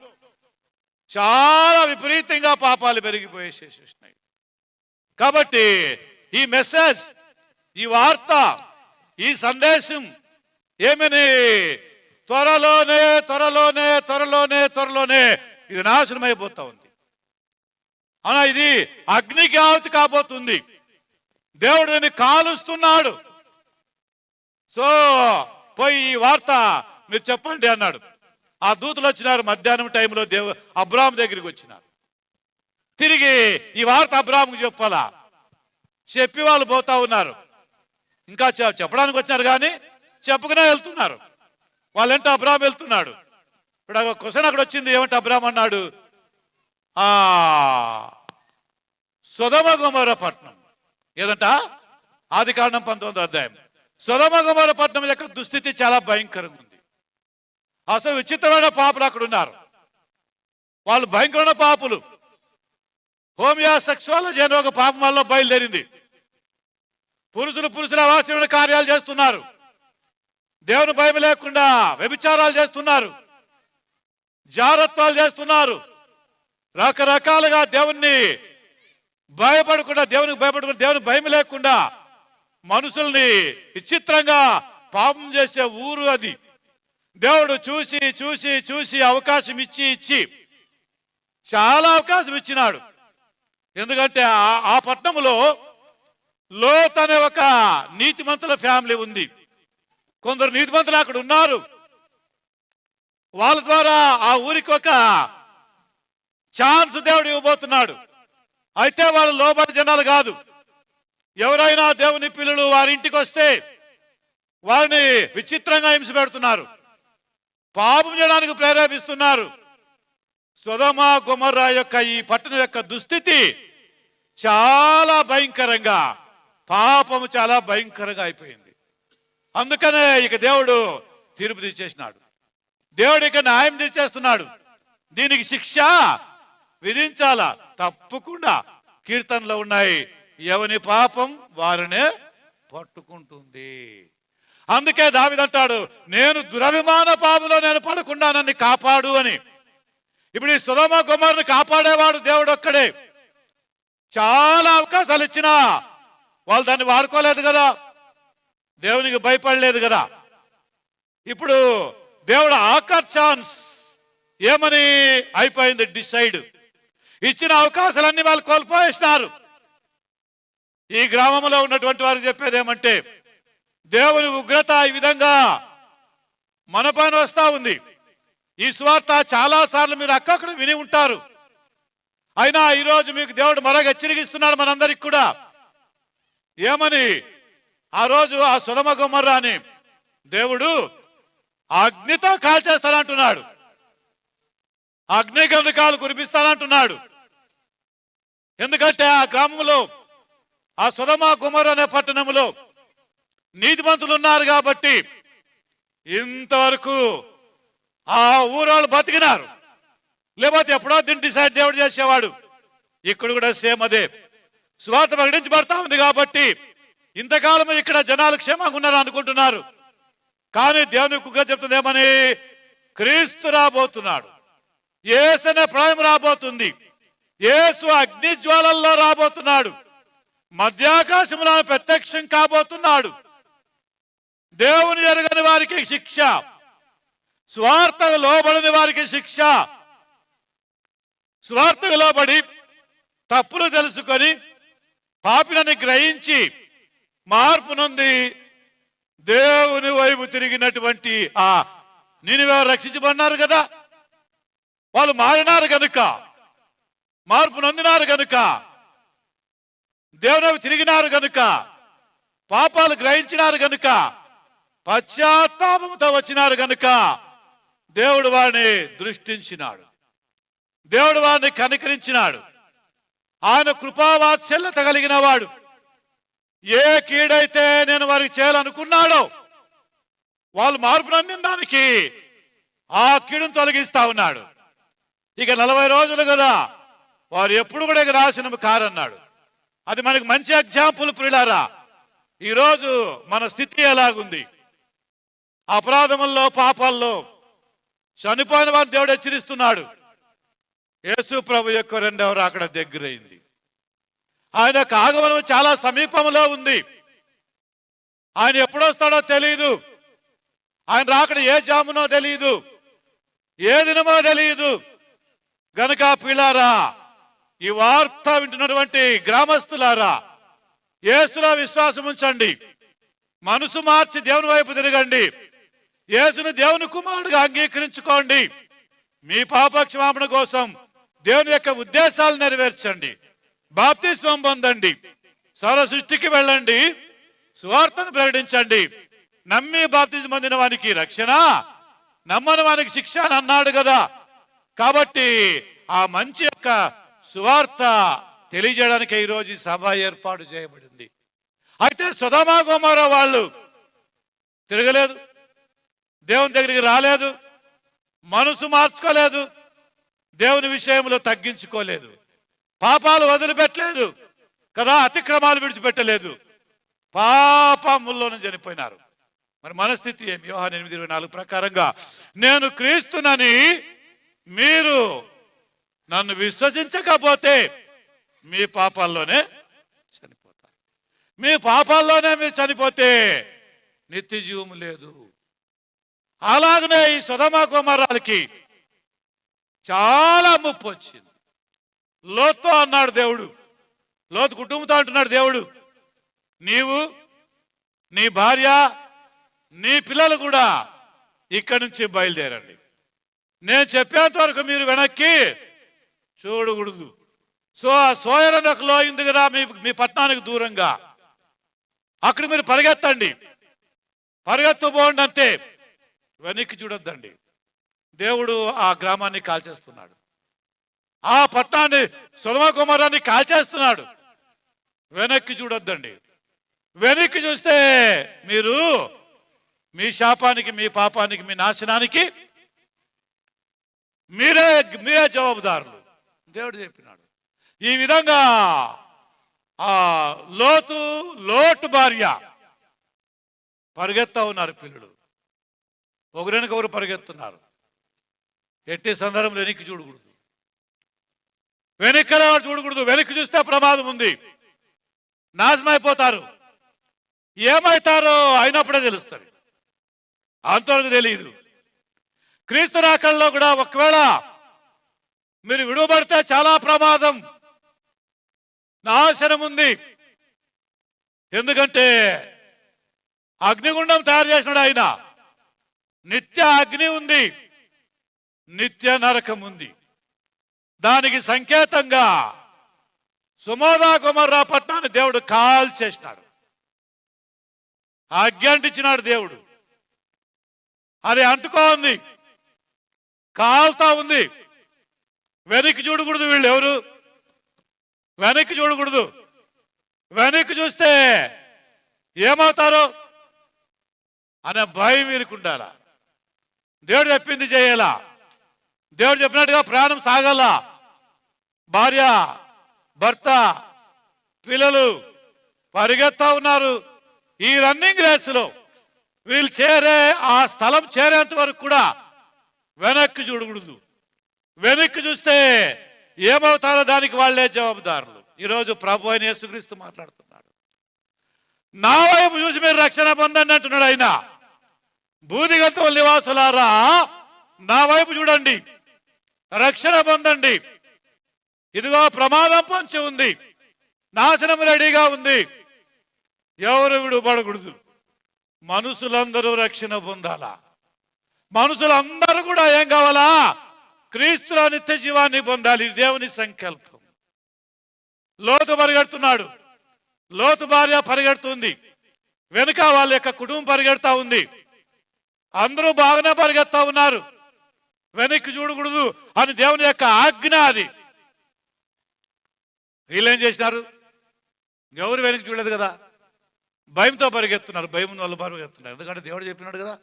చాలా విపరీతంగా పాపాలు పెరిగిపోయేసేసినాయి. కాబట్టి ఈ మెసేజ్, ఈ వార్త, ఈ సందేశం ఏమని త్వరలోనే త్వరలోనే త్వరలోనే త్వరలోనే ఇది నాశనం అయిపోతా ఉంది. అలా ఇది అగ్నికి ఆహుతి కాబోతుంది. దేవుడు దీన్ని కాలుస్తున్నాడు. సో పోయి ఈ వార్త మీరు చెప్పండి అన్నాడు. ఆ దూతలు వచ్చినారు. మధ్యాహ్నం టైంలో అబ్రాహాము దగ్గరికి వచ్చినారు. తిరిగి ఈ వార్త అబ్రాహాముకు చెప్పాలా, చెప్పి వాళ్ళు పోతా ఉన్నారు. ఇంకా చెప్పడానికి వచ్చారు కానీ చెప్పుకునే వెళ్తున్నారు. వాళ్ళంటే అబ్రాహాము వెళ్తున్నాడు. ఇప్పుడు క్వశ్చన్ అక్కడ వచ్చింది, ఏమంటే అబ్రాహాము అన్నాడు, సొదొమ గొమొర్రా పట్టణం ఏదంట, ఆదికాండం 19వ అధ్యాయం. సొదొమ గొమొర్రా పట్టణం యొక్క దుస్థితి చాలా భయంకరంగా ఉంది. అసలు విచిత్రమైన పాపులు అక్కడ ఉన్నారు. వాళ్ళు భయంకరమైన పాపులు. హోమియోసెక్సువాలజీ అనే ఒక పాపం వల్ల బయలుదేరింది. పురుషుల అవాచరమైన కార్యాలు చేస్తున్నారు. దేవుని భయం లేకుండా వ్యభిచారాలు చేస్తున్నారు, జారత్వాలు చేస్తున్నారు, రకరకాలుగా దేవునికి భయపడకుండా దేవుని భయం లేకుండా మనుషుల్ని విచిత్రంగా పాపం చేసే ఊరు అది. దేవుడు చూసి చూసి చూసి అవకాశం ఇచ్చి చాలా అవకాశం ఇచ్చినాడు. ఎందుకంటే ఆ పట్టణంలో లోత్ అనే ఒక నీతిమంతుల ఫ్యామిలీ ఉంది. కొందరు నీతిమంతులు అక్కడ ఉన్నారు. వాళ్ళ ద్వారా ఆ ఊరికి ఒక ఛాన్స్ దేవుడు ఇవ్వబోతున్నాడు. అయితే వాళ్ళు లోబడి జనాలు కాదు. ఎవరైనా దేవుని పిల్లలు వారి ఇంటికి వస్తే వారిని విచిత్రంగా హింస పెడుతున్నారు, పాపం చేయడానికి ప్రేరేపిస్తున్నారు. సొదొమ గొమొర్రా యొక్క ఈ పట్టణం యొక్క దుస్థితి చాలా భయంకరంగా, పాపము చాలా భయంకరంగా అయిపోయింది. అందుకనే ఇక దేవుడు తీర్పు తీర్చేసినాడు. దేవుడు ఇక న్యాయం తీర్చేస్తున్నాడు. దీనికి శిక్ష విధించాలా తప్పకుండా. కీర్తనలో ఉన్నాయి, ఎవని పాపం వారినే పట్టుకుంటుంది. అందుకే దావీదంటాడు, నేను దురభిమాన పాపంలో నేను పడకుండా నన్ను కాపాడు అని. ఇప్పుడు ఈ సొదొమ గొమొర్రాను కాపాడేవాడు దేవుడు ఒక్కడే. చాలా అవకాశాలు ఇచ్చినా వాళ్ళు దాన్ని వాడుకోలేదు కదా, దేవునికి భయపడలేదు కదా. ఇప్పుడు దేవుడు ఆఖర్ ఛాన్స్ ఏమని అయిపోయింది, డిసైడ్. ఇచ్చిన అవకాశాలన్నీ వాళ్ళు కోల్పోయిస్తున్నారు. ఈ గ్రామంలో ఉన్నటువంటి వారికి చెప్పేది ఏమంటే, దేవుని ఉగ్రత ఈ విధంగా మన పైన వస్తా ఉంది. ఈ సువార్త చాలా సార్లు మీరు అక్కడక్కడ విని ఉంటారు. అయినా ఈరోజు మీకు దేవుడు మరొక హెచ్చరిస్తున్నాడు మనందరికి కూడా. ఏమని? ఆ రోజు ఆ సొదొమ గొమొర్రాని దేవుడు అగ్నితో కాల్చేస్తానంటున్నాడు, అగ్నిగంధకాలు కురిపిస్తానంటున్నాడు. ఎందుకంటే ఆ గ్రామంలో, ఆ సొదొమ గొమొర్రా అనే పట్టణంలో నీతిమంతులు ఉన్నారు కాబట్టి ఇంతవరకు ఆ ఊరోళ్ళు బతికినారు. లేకపోతే ఎప్పుడో దీన్ని డిసైడ్ దేవుడు చేసేవాడు. ఇక్కడ కూడా సేమ్ అదే. సువార్త ప్రకటించబడతా ఉంది కాబట్టి ఇంతకాలం ఇక్కడ జనాలు క్షేమంగా ఉన్నారు అనుకుంటున్నారు. కానీ దేవుని కుక్క చెప్తుంది ఏమని? క్రీస్తు రాబోతున్నాడు, యేసు అనే ప్రాయం రాబోతుంది, యేసు అగ్ని జ్వాలల్లో రాబోతున్నాడు, మధ్యాకాశంలో ప్రత్యక్షం కాబోతున్నాడు. దేవుని ఎరుగని వారికి శిక్ష, స్వార్థకు లోబడిన వారికి శిక్ష. స్వార్థకు లోబడి తప్పులు తెలుసుకొని పాపిని గ్రహించి మార్పు నొంది దేవుని వైపు తిరిగినటువంటి ఆ నినివే రక్షించబడినారు కదా. వాళ్ళు మారినారు గనుక, మార్పు నొందినారు గనుక, దేవుని వైపు తిరిగినారు గనుక, పాపాలు గ్రహించినారు గనుక, పశ్చాత్తాపంతో వచ్చినారు గనుక దేవుడు వారిని దృష్టించినాడు, దేవుడు వారిని కనికరించినాడు. ఆయన కృపావాత్సల్యత కలిగిన వాడు. ఏ కీడైతే నేను వారికి చేయాలనుకున్నాడో వాళ్ళు మార్పు నొందిన దానికి ఆ కీడును తొలగిస్తా ఉన్నాడు. ఇక 40 రోజులు కదా, వారు ఎప్పుడు కూడా ఇక నాశనం కారన్నాడు. అది మనకు మంచి ఎగ్జాంపుల్ ప్రియులారా. ఈరోజు మన స్థితి ఎలాగుంది? అపరాధముల్లో, పాపాల్లో చనిపోయిన వారిని దేవుడు హెచ్చరిస్తున్నాడు. యేసు ప్రభు యొక్క 2వ రాకడ దగ్గరైంది. ఆయన ఆగమనం చాలా సమీపంలో ఉంది. ఆయన ఎప్పుడొస్తాడో తెలియదు. ఆయన రాకడ ఏ జామునో తెలియదు, ఏ దినమో తెలియదు. గనుక పిల్లారా, ఈ వార్త వింటున్నటువంటి గ్రామస్తులారా, యేసులో విశ్వాసం ఉంచండి, మనసు మార్చి దేవుని వైపు తిరగండి, యేసును దేవుని కుమారుడుగా అంగీకరించుకోండి. మీ పాపక్షమాపణ కోసం దేవుని యొక్క ఉద్దేశాలు నెరవేర్చండి, బాప్తిస్మం పొందండి, సర్వ సృష్టికి వెళ్ళండి, సువార్తను ప్రకటించండి. నమ్మి బాప్తిజం పొందిన వానికి రక్షణ, నమ్మని వానికి శిక్ష అని అన్నాడు కదా. కాబట్టి ఆ మంచి యొక్క సువార్త తెలియజేయడానికి ఈరోజు ఈ సభ ఏర్పాటు చేయబడింది. అయితే సొదొమ గొమొర్రా వాళ్ళు తిరగలేదు, దేవుని దగ్గరికి రాలేదు, మనసు మార్చుకోలేదు, దేవుని విషయంలో తగ్గించుకోలేదు, పాపాలు వదిలిపెట్టలేదు కదా, అతిక్రమాలు విడిచిపెట్టలేదు, పాపముల్లోనే చనిపోయినారు. మరి మన స్థితి ఏమి? యోహాను 8:24 ప్రకారంగా నేను క్రీస్తునని మీరు నన్ను విశ్వసించకపోతే మీ పాపాల్లోనే చనిపోతారు. మీ పాపాల్లోనే మీరు చనిపోతే నిత్య జీవం లేదు. అలాగనే ఈ సొదొమ గొమొర్రాలకి చాలా ముప్పు వచ్చింది. లోతుతో అన్నాడు దేవుడు, లోతు కుటుంబంతో అంటున్నాడు దేవుడు, నీవు, నీ భార్య, నీ పిల్లలు కూడా ఇక్కడి నుంచి బయలుదేరండి. నేను చెప్పేంత వరకు మీరు వెనక్కి చూడకూడదు. సో ఆ సోయర్ అని ఒక లోయ ఉంది కదా మీ పట్టణానికి దూరంగా, అక్కడ మీరు పరిగెత్తండి, పరిగెత్తు పోండి అంతే, వెనక్కి చూడొద్దండి. దేవుడు ఆ గ్రామాన్ని కాల్చేస్తున్నాడు, ఆ పట్టణాన్ని సొదొమ గొమొర్రాని కాల్చేస్తున్నాడు. వెనక్కి చూడొద్దండి. వెనక్కి చూస్తే మీరు మీ శాపానికి, మీ పాపానికి, మీ నాశనానికి మీరే జవాబుదారులు. దేవుడు చెప్పినాడు. ఈ విధంగా ఆ లోటు భార్య పరిగెత్తా ఉన్నారు పిల్లలు, ఒకరినొకరు పరిగెత్తున్నారు. ఎట్టి సందర్భంలో వెనక్కి చూడకూడదు, వెనక్కి చూడకూడదు. వెనక్కి చూస్తే ప్రమాదం ఉంది, నాశనం అయిపోతారు. ఏమవుతారో అయినప్పుడే తెలుస్తుంది, అంతవరకు తెలియదు. క్రీస్తు రాకడలో కూడా ఒకవేళ మీరు విడువబడితే చాలా ప్రమాదం, నాశనం ఉంది. ఎందుకంటే అగ్నిగుండం తయారు చేసినాడు ఆయన. నిత్య అగ్ని ఉంది, నిత్య నరకం ఉంది. దానికి సంకేతంగా సొదొమ గొమొర్రా పట్టణాన్ని దేవుడు కాల్ చేసినాడు, అగ్గి అంటించినాడు దేవుడు. అది అంటుకో ఉంది, కాల్తా ఉంది. వెనక్కి చూడకూడదు. వీళ్ళు ఎవరు? వెనక్కి చూడకూడదు. వెనక్కి చూస్తే ఏమవుతారో అనే భయం వీరుకుండాలా. దేవుడు చెప్పింది చేయాలా, దేవుడు చెప్పినట్టుగా ప్రాణం సాగాల. భార్య, భర్త, పిల్లలు పరిగెత్తా ఉన్నారు. ఈ రన్నింగ్ రేసులో వీళ్ళు ఆ స్థలం చేరేంత వరకు కూడా వెనక్కి చూడకూడదు. వెనక్కి చూస్తే ఏమవుతారో దానికి వాళ్ళే జవాబుదారులు. ఈరోజు ప్రభు అయిన యేసుక్రీస్తు మాట్లాడుతున్నాడు. నా వైపు చూసి మీరు రక్షణ పొందండి అంటున్నాడు ఆయన. భూదిగంతుల నివాసులారా, నా వైపు చూడండి, రక్షణ పొందండి. ఇదిగో ప్రమాదం పొంచి ఉంది, నాశనం రెడీగా ఉంది. ఎవరు విడువబడకూడదు. మనుషులందరూ రక్షణ పొందాలా. మనుషులందరూ కూడా ఏం కావాలా? క్రీస్తులో నిత్య జీవాన్ని పొందాలి. దేవుని సంకల్పం. లోతు పరిగెడుతున్నాడు, లోతు భార్య పరిగెడుతుంది, వెనుక వాళ్ళ యొక్క కుటుంబం పరిగెడతా ఉంది. అందరూ బాగానే పరిగెత్తా ఉన్నారు. వెనక్కి చూడకూడదు అని దేవుని యొక్క ఆజ్ఞ అది. వీళ్ళేం చేసినారు? ఎవరు వెనక్కి చూడలేదు కదా, భయంతో పరిగెత్తున్నారు. భయం వాళ్ళు పరిగెత్తున్నారు. ఎందుకంటే దేవుడు చెప్పినాడు కదా,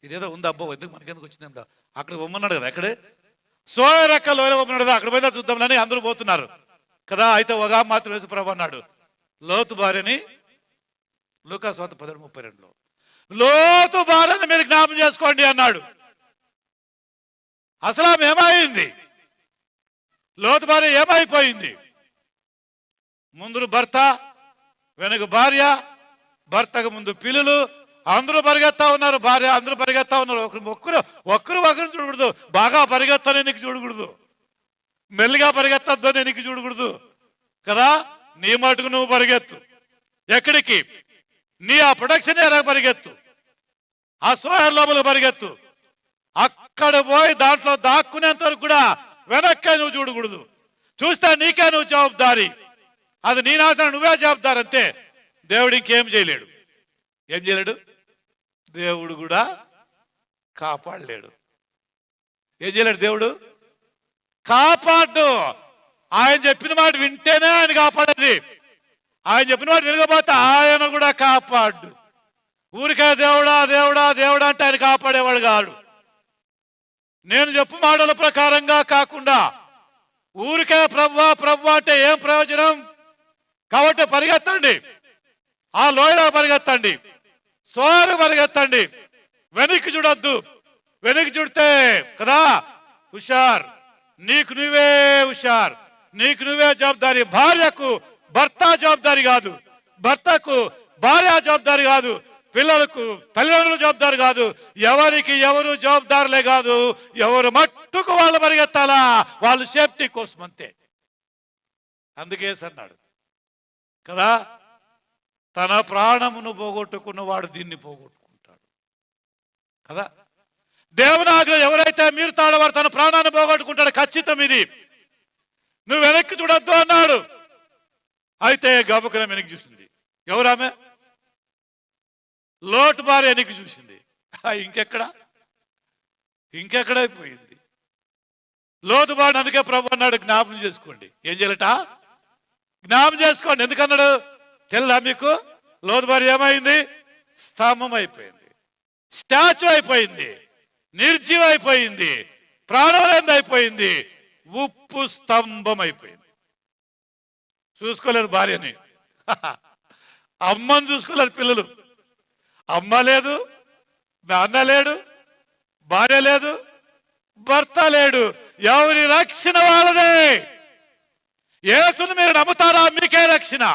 ఇదేదో ఉంది అబ్బో, ఎందుకు మనకెందుకు వచ్చిందేం కదా, అక్కడ పొమ్మన్నాడు కదా, ఎక్కడే సోయర్ యొక్క లోయ పొమ్మన్నాడు కదా, అక్కడ పోయినా చూద్దాంలని అందరూ పోతున్నారు కదా. అయితే ఒక మాత్రం యేసు ప్రభు అన్నాడు లోతు భార్యని, లూకా సువార్త 10:32లో, లోతు భార్యని మీరు జ్ఞాపకం చేసుకోండి అన్నాడు. అసలు ఆమె ఏమైంది? లోతు భార్య ఏమైపోయింది? ముందు భర్త, వెనుక భార్య, భర్తకు ముందు పిల్లలు, అందరూ పరిగెత్తా ఉన్నారు. భార్య అందరూ పరిగెత్తా ఉన్నారు. ఒకరు చూడకూడదు. బాగా పరిగెత్తానే నీకు చూడకూడదు, మెల్లిగా పరిగెత్తద్దని నీకు చూడకూడదు కదా. నీ మటుకు నువ్వు పరిగెత్తు. ఎక్కడికి? నీ ఆ ప్రొటెక్షన్ ఏరియా పరిగెత్తు, ఆ సోయర్ లోపల పరిగెత్తు. అక్కడ పోయి దాంట్లో దాక్కునేంత వరకు కూడా వెనక్కే నువ్వు చూడకూడదు. చూస్తే నీకే నువ్వు జవాబుదారి. అది నీ నాశనం, నువ్వే జవాబుదారి అంతే. దేవుడు ఇంకేం చేయలేడు. ఏం చేయలేడు? దేవుడు కూడా కాపాడలేడు. ఏం చేయలేడు దేవుడు? కాపాడు. ఆయన చెప్పిన మాట వింటేనే ఆయన కాపాడేది. ఆయన చెప్పిన మాట వినకపోతే ఆయన కూడా కాపాడు. ఊరికే దేవుడా దేవుడా దేవుడా అంటే ఆయన కాపాడేవాడు కాదు. నేను చెప్పు మాటల ప్రకారంగా కాకుండా ఊరికే ప్రభువా ప్రభువా అంటే ఏం ప్రయోజనం? కాబట్టి పరిగెత్తండి, ఆ లోయలో పరిగెత్తండి, సోయరు పరిగెత్తండి, వెనక్కి చూడొద్దు. వెనక్కి చూడితే కదా హుషార్, నీకు నువ్వే హుషార్, నీకు నువ్వే జవాబుదారి. భార్యకు భర్త జవాబుదారి కాదు, భర్తకు భార్య జవాబుదారి కాదు, పిల్లలకు తల్లిదండ్రులు జవాబుదారి కాదు, ఎవరికి ఎవరు జవాబుదారులే కాదు. ఎవరు మట్టుకు వాళ్ళు పరిగెత్తాలా, వాళ్ళు సేఫ్టీ కోసం అంతే. అందుకే అన్నాడు కదా, తన ప్రాణమును పోగొట్టుకున్నవాడు దీన్ని పోగొట్టుకుంటాడు కదా. దేవుని ఆజ్ఞ ఎవరైతే మీరుతాడో వాడు తన ప్రాణాన్ని పోగొట్టుకుంటాడు, ఖచ్చితం ఇది. నువ్వు వెనక్కి చూడొద్దు అన్నాడు. అయితే గబుకున వెనక్కి చూసింది. ఎవరామె? లోటు భార్య వెనక్కి చూసింది. ఇంకెక్కడైపోయింది లోతు భార్య. అందుకే ప్రభు అన్నాడు, జ్ఞాపకం చేసుకోండి. ఏం చేయాలట? జ్ఞాపకం చేసుకోండి. ఎందుకన్నాడు తెలుదా మీకు? లోతు భార్య ఏమైంది? స్తంభం అయిపోయింది, స్టాచ్యూ అయిపోయింది, నిర్జీవం అయిపోయింది, ప్రాణవలేంది అయిపోయింది, ఉప్పు స్తంభం అయిపోయింది. చూసుకోలేదు భార్యని, అమ్మని చూసుకోలేదు. పిల్లలు, అమ్మ లేదు, నాన్న లేడు, భార్య లేదు, భర్త లేడు. ఎవరి రక్షణ వాళ్ళదే. యేసుని మీరు నమ్ముతారా? మీకే రక్షణ.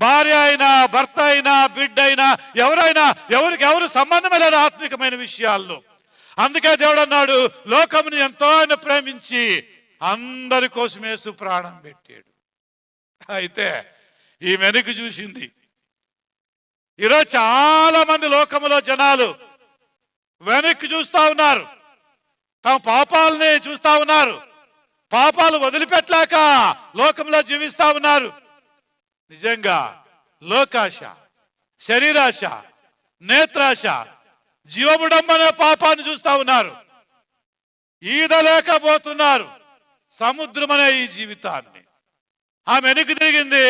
భార్య అయినా, భర్త అయినా, బిడ్డ అయినా, ఎవరైనా, ఎవరికి ఎవరు సంబంధమే లేదు ఆత్మికమైన విషయాల్లో. అందుకే దేవుడు అన్నాడు, లోకముని ఎంతో ఆయన ప్రేమించి అందరి కోసం యేసు ప్రాణం పెట్టాడు. అయితే ఈ వెనుక చూసింది. ఈరోజు చాలా మంది లోకములో జనాలు వెనక్కి చూస్తా ఉన్నారు, తమ పాపాలని చూస్తా ఉన్నారు, పాపాలు వదిలిపెట్టలేక లోకంలో జీవిస్తా ఉన్నారు. నిజంగా లోకాశ, శరీరాశ, నేత్రాశ, జీవముడంబనే పాపాన్ని చూస్తా ఉన్నారు. ఈదలేకపోతున్నారు సముద్రం అనే ఈ జీవితాన్ని. ఆమె వెనక్కి తిరిగింది,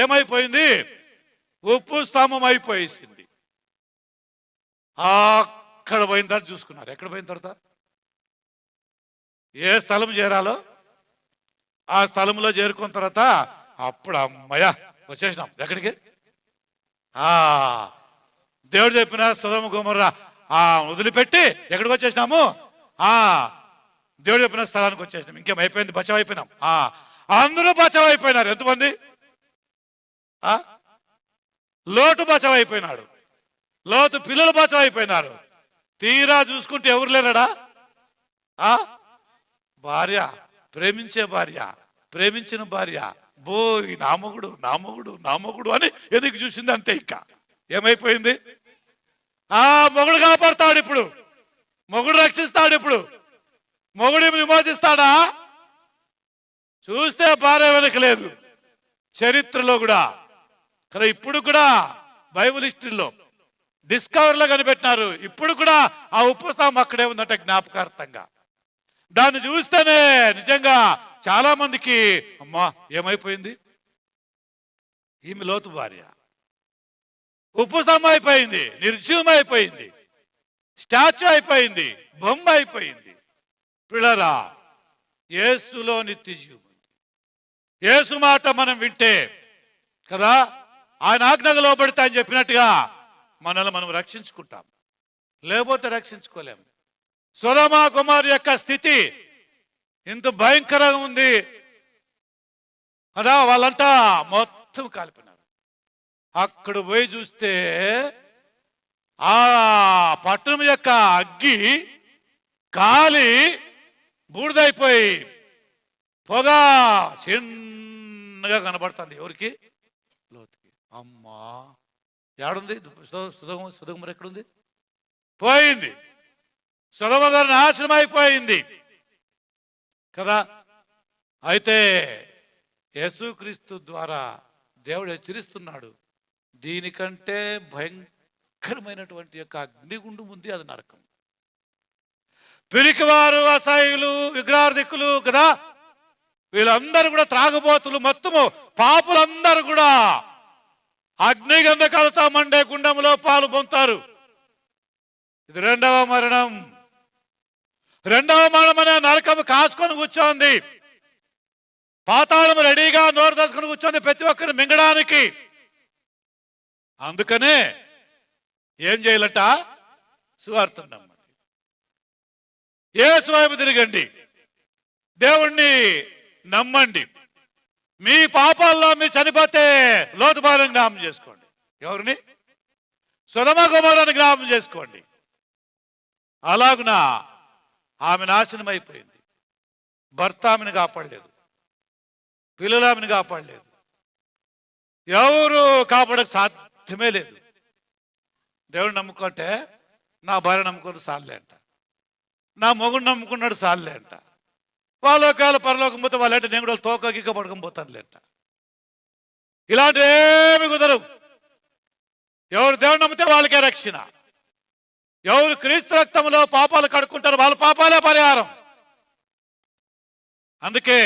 ఏమైపోయింది? ఉప్పు స్తంభం అయిపోయింది. అక్కడ పోయిన తర్వాత చూసుకున్నారు. ఎక్కడ పోయిన తర్వాత ఏ స్థలం చేరాలో ఆ స్థలంలో చేరుకున్న తర్వాత అప్పుడు అమ్మయ్య వచ్చేసినాం. ఎక్కడికి? దేవుడు చెప్పిన సొదొమ గొమొర్రా వదిలిపెట్టి ఎక్కడికి వచ్చేసినాము? దేవుడు చెప్పిన స్థలానికి వచ్చేసినాం. ఇంకేం అయిపోయింది? బచావ్ అయిపోయినాం. అందరూ బచావ్ అయిపోయినారు. ఎంతమంది? లోటు బచావ్ అయిపోయినాడు, లోతు పిల్లలు బచావ్ అయిపోయినారు. తీరా చూసుకుంటే ఎవరు లేరాడా? భార్య, ప్రేమించే భార్య, ప్రేమించిన భార్య, బోయ్ నామగుడు నామగుడు నామగుడు అని ఎందుకు చూసింది. అంతే. ఇంకా ఏమైపోయింది? మొగుడు కాపాడుతాడు ఇప్పుడు, మొగుడు రక్షిస్తాడు ఇప్పుడు, మొగుడు విమోచిస్తాడా? చూస్తే భార్య వెనక లేదు. చరిత్రలో కూడా కదా, ఇప్పుడు కూడా బైబిల్ హిస్టరీలో డిస్కవర్లో కనిపెట్టినారు. ఇప్పుడు కూడా ఆ ఉప్పు స్తంభం అక్కడే ఉందంటే జ్ఞాపకార్థంగా. దాన్ని చూస్తేనే నిజంగా చాలా మందికి అమ్మా ఏమైపోయింది? ఈమె లోతు భార్య ఉప్పు స్తంభం అయిపోయింది, నిర్జీవం అయిపోయింది, స్టాచ్యూ అయిపోయింది, బొమ్మ అయిపోయింది. పిల్లరా, యేసులో నిత్య జీవం ఉంది. యేసు మాట మనం వింటే కదా, ఆయన ఆజ్ఞకు లోబడితే ఆయన చెప్పినట్టుగా మనల్ని మనం రక్షించుకుంటాం, లేకపోతే రక్షించుకోలేము. సొదొమ గొమొర్రా యొక్క స్థితి ఇంత భయంకరంగా ఉంది కదా. వాళ్ళంతా మొత్తం కాలిపోయినారు. అక్కడ పోయి చూస్తే ఆ పట్టణం యొక్క అగ్గి కాలి బూడిదైపోయి పొగ చిన్నగా కనబడుతుంది. ఎవరికి? లోతుకి. అమ్మా ఏడుంది సొదొమ? ఎక్కడుంది? పోయింది. సొదొమ గారు నాశనం అయిపోయింది కదా. అయితే యేసుక్రీస్తు ద్వారా దేవుడు హెచ్చరిస్తున్నాడు, దీనికంటే భయంకరమైనటువంటి యొక్క అగ్నిగుండం ఉంది, అది నరకం. పిరికివారు, అసహ్యులు, విగ్రహార్థికులు కదా, వీళ్ళందరూ కూడా త్రాగుబోతులు, మొత్తము పాపులందరూ కూడా అగ్ని గంధకాలతో మండే గుండంలో పాలు పొందుతారు. ఇది రెండవ మరణం. రెండవ మరణం అనే నరకం కాసుకొని కూర్చోంది. పాతాళం రెడీగా నోరు దసుకొని కూర్చోంది ప్రతి ఒక్కరు మింగడానికి. అందుకనే ఏం చేయాలట? సువార్తను నమ్మండి, యేసు వైపు తిరగండి, దేవుణ్ణి నమ్మండి. మీ పాపాల్లో మీరు చనిపోతే లోతు భార్యను జ్ఞాపకం చేసుకోండి. ఎవరిని? సొదొమ గొమొర్రాను జ్ఞాపకం చేసుకోండి. అలాగున ఆమె నాశనం అయిపోయింది. భర్త ఆమెను కాపాడలేదు, పిల్లలు ఆమెను కాపాడలేదు, ఎవరు కాపాడక సాధ్యమే లేదు. దేవుడు నమ్ముకుంటే నా భార్య నమ్ముకుంటే సార్లే అంట, నా మొగుడు నమ్ముకున్నాడు సార్లే అంట, వాళ్ళు ఒకవేళ పరలోకం పోతే వాళ్ళంటే నేను కూడా తోక గిక్క పడుకొని పోతానులేంట. ఇలాంటివేమి కుదరవు. ఎవరు దేవుడు నమ్మితే వాళ్ళకే రక్షణ. ఎవరు క్రీస్తు రక్తంలో పాపాలు కడుక్కుంటారో వాళ్ళ పాపాలే పరిహారం. అందుకే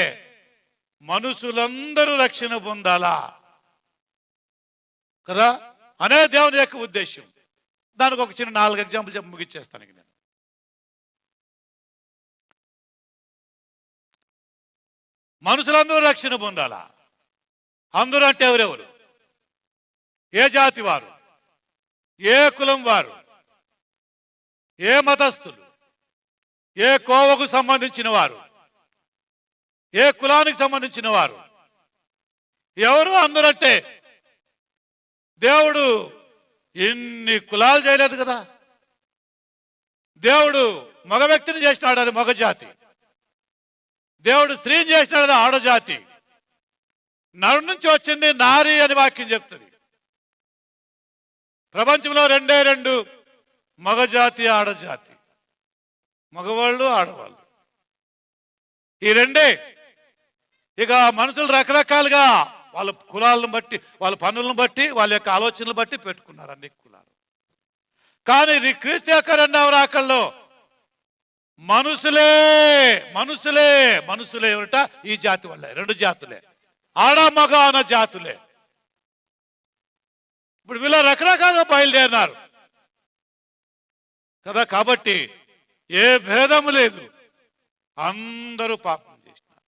మనుషులందరూ రక్షణ పొందాలా కదా అనే దేవుని యొక్క ఉద్దేశం. దానికి ఒక చిన్న 4 ఎగ్జాంపుల్ చెప్పి ముగిచ్చేస్తాను. నేను మనుషులందరూ రక్షణ పొందాలా. అందరూ అంటే ఎవరెవరు? ఏ జాతి వారు, ఏ కులం వారు, ఏ మతస్థులు, ఏ కోవకు సంబంధించిన వారు, ఏ కులానికి సంబంధించిన వారు, ఎవరు అందరంటే దేవుడు ఇన్ని కులాలు చేయలేదు కదా. దేవుడు మగ వ్యక్తిని చేసినాడు, అది మగ జాతి. దేవుడు స్త్రీని చేసినాడు, అది ఆడజాతి. నరు నుంచి వచ్చింది నారి అని వాక్యం చెప్తుంది. ప్రపంచంలో 2 మగజాతి, ఆడజాతి. మగవాళ్ళు, ఆడవాళ్ళు, ఈ 2. ఇక మనుషులు రకరకాలుగా వాళ్ళ కులాలను బట్టి, వాళ్ళ పనులను బట్టి, వాళ్ళ యొక్క ఆలోచనలు బట్టి పెట్టుకున్నారు అన్ని కులాలు. కానీ ఇది క్రీస్తు యొక్క 2వ రాకల్లో మనుషులే మనుషులే మనుషులే ఏమిట? ఈ జాతి వల్లే, 2 జాతులే, ఆడ మగ అన్న జాతులే. ఇప్పుడు వీళ్ళ రకరకాలుగా బయలుదేరినారు కదా. కాబట్టి ఏ భేదము లేదు, అందరూ పాపం చేసినారు.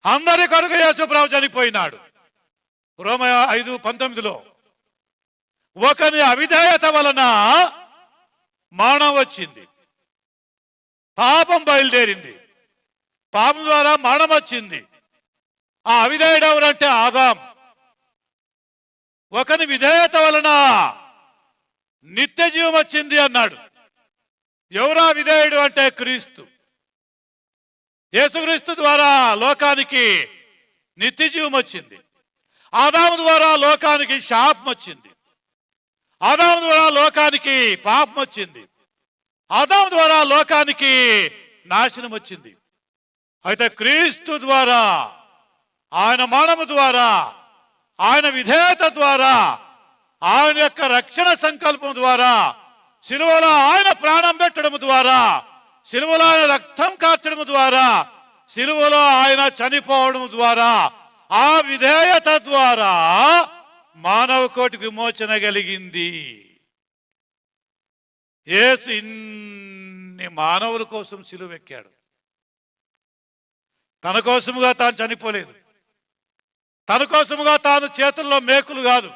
అందరి కొరకు యేసుప్రభు చనిపోయినాడు. రోమా 5:19 ఒకని అవిధేయత వలన మరణం వచ్చింది, పాపం బయలుదేరింది, పాపం ద్వారా మరణం వచ్చింది. ఆ అవిధేయుడు ఎవరంటే ఆదాం. ఒకని విధేయత వలన నిత్య జీవం వచ్చింది అన్నాడు. ఎవరా విధేయుడు అంటే క్రీస్తు. యేసుక్రీస్తు ద్వారా లోకానికి నిత్య జీవం వచ్చింది. ఆదాము ద్వారా లోకానికి శాపం వచ్చింది. ఆదాము ద్వారా లోకానికి పాపం వచ్చింది. ఆదాము ద్వారా లోకానికి నాశనం వచ్చింది. అయితే క్రీస్తు ద్వారా, ఆయన మరణము ద్వారా, ఆయన విధేయత ద్వారా, ఆయన యొక్క రక్షణ సంకల్పం ద్వారా, శిలువలో ఆయన ప్రాణం పెట్టడం ద్వారా, శిలువలో ఆయన రక్తం కార్చడం ద్వారా, శిలువలో ఆయన చనిపోవడం ద్వారా, ఆ విధేయత ద్వారా మానవ కోటికి విమోచన కలిగింది. యేసు ఇన్ని మానవుల కోసం సిలువెక్కాడు. తన కోసముగా తాను చనిపోలేదు, తన కోసముగా తాను చేతుల్లో మేకులు కాదు.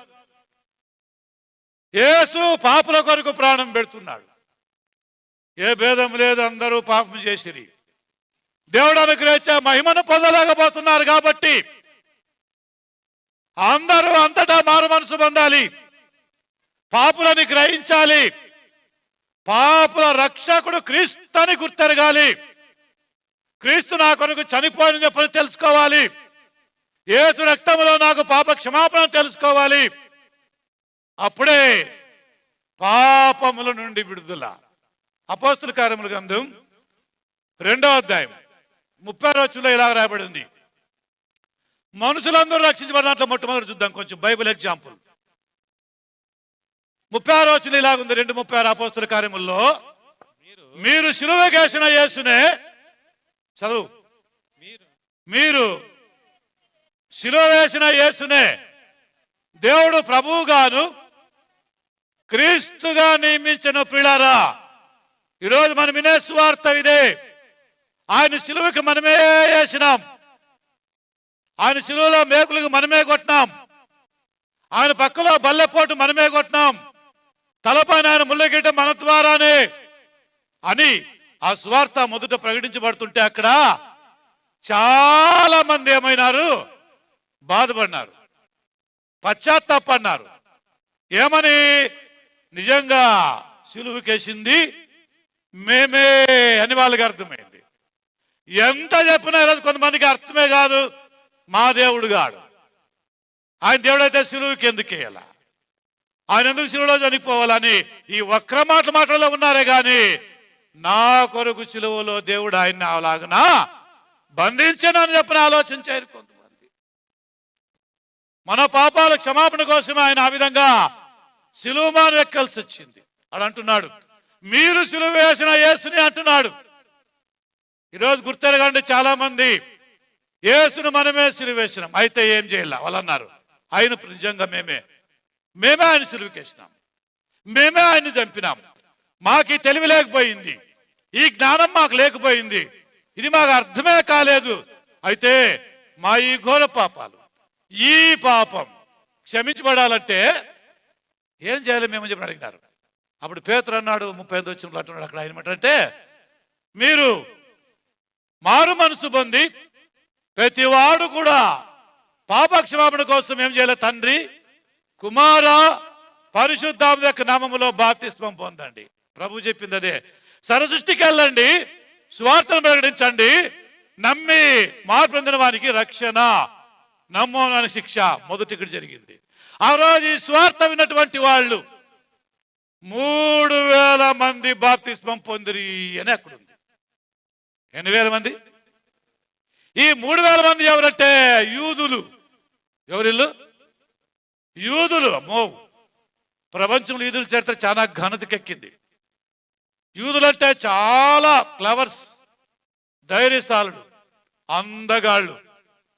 యేసు పాపుల కొరకు ప్రాణం పెడుతున్నాడు. ఏ భేదం లేదు, అందరూ పాపం చేసిరి. దేవుడు అనుగ్రహించే మహిమను పొందలేకపోతున్నారు. కాబట్టి అందరూ అంతటా మారు మనసు పొందాలి, పాపులని గ్రహించాలి, పాపుల రక్షకుడు క్రీస్తు అని గుర్తెరగాలి, క్రీస్తు నా కొరకు చనిపోయిన చెప్పని తెలుసుకోవాలి, యేసు రక్తంలో నాకు పాప క్షమాపణ తెలుసుకోవాలి. అప్పుడే పాపముల నుండి విడుదల. అపోస్తుల కార్యముల గ్రంథం 2వ అధ్యాయం 30వ వచనంలో ఇలా రాయబడింది. మనుషులందరూ రక్షించబడిన దాంట్లో మొట్టమొదటి చూద్దాం కొంచెం బైబిల్ ఎగ్జాంపుల్. 36వ వచనం ఇలాగుంది. 2:36 అపోస్తుల కార్యముల్లో, మీరు సిలువకేసిన యేసునే, చదువు, మీరు సిలువ వేసిన యేసునే దేవుడు ప్రభువుగాను క్రీస్తుగా నియమించిన ప్రియులారా. ఈరోజు మనం వినే సువార్త ఇదే. ఆయన సిలువకి మనమే వేసినాం, ఆయన సిలువలో మేకులకు మనమే కొట్టినాం, ఆయన పక్కలో బల్లెపోటు మనమే కొట్టినాం, తలపైన ఆయన ముళ్ళగిట్ట మన ద్వారానే అని ఆ సువార్త మొదట ప్రకటించబడుతుంటే అక్కడ చాలా మంది ఏమైనారు? బాధపడినారు, పశ్చాత్తాపన్నారు. ఏమని? నిజంగా సిలువకేసింది మేమే అని వాళ్ళకి అర్థమైంది. ఎంత చెప్పినా ఈరోజు కొంతమందికి అర్థమే కాదు. మా దేవుడు గాడు, ఆయన దేవుడైతే సిలువుకి ఎందుకు వేయాల, ఆయన ఎందుకు సిలువలో చనిపోవాలని ఈ వక్ర మాటల్లో ఉన్నారే గాని నా కొరకు సిలువలో దేవుడు ఆయన్ని అలాగనా బంధించనని చెప్పిన ఆలోచించారు కొంతమంది. మన పాపాల క్షమాపణ కోసం ఆయన ఆ విధంగా సిలువమాను ఎక్కాల్సి వచ్చింది అని అంటున్నాడు. మీరు సిలువ వేసిన యేసుని అంటున్నాడు. ఈరోజు గుర్తెరగండి, చాలా మంది యేసును మనమే సిలువ వేసినాం, అయితే ఏం చేయాల వాళ్ళు అన్నారు. ఆయన నిజంగా మేమే ఆయన సిలువకేసినాం, మేమే ఆయన్ని చంపినాం. మాకు ఈ తెలివి లేకపోయింది, ఈ జ్ఞానం మాకు లేకపోయింది, ఇది మాకు అర్థమే కాలేదు. అయితే మా ఈ ఘోర పాపాలు, ఈ పాపం క్షమించబడాలంటే ఏం చేయాలి మేము చెప్పి అడిగినారు. అప్పుడు పేతురు అన్నాడు, 35 వచనంలో అంటున్నాడు అక్కడ ఆయన అంటే, మీరు మారు మనసు పొంది ప్రతివాడు కూడా పాపక్షమాపణ కోసం ఏం చేయాలి? తండ్రి, కుమార, పరిశుద్ధాత్మ యొక్క నామములో బాప్తిస్మం పొందండి. ప్రభు చెప్పింది అదే. సర్వసృష్టికి వెళ్ళండి, సువార్తను ప్రకటించండి, నమ్మి మార్పు పొందిన వానికి రక్షణ, నమ్మడానికి శిక్ష. మొదటి ఇక్కడ జరిగింది. ఆ రోజు ఈ స్వార్థ విన్నటువంటి వాళ్ళు 3000 మంది బాప్తిస్మం పొందిరి అని అక్కడుంది. ఎన్ని వేల మంది? ఈ 3000 మంది ఎవరంటే యూదులు. ఎవరిల్లు? యూదులు. అమ్మో, ప్రపంచంలో యూదుల చరిత్ర చాలా ఘనతకెక్కింది. యూదులంటే చాలా క్లవర్స్, ధైర్యశాలుడు, అందగాళ్ళు,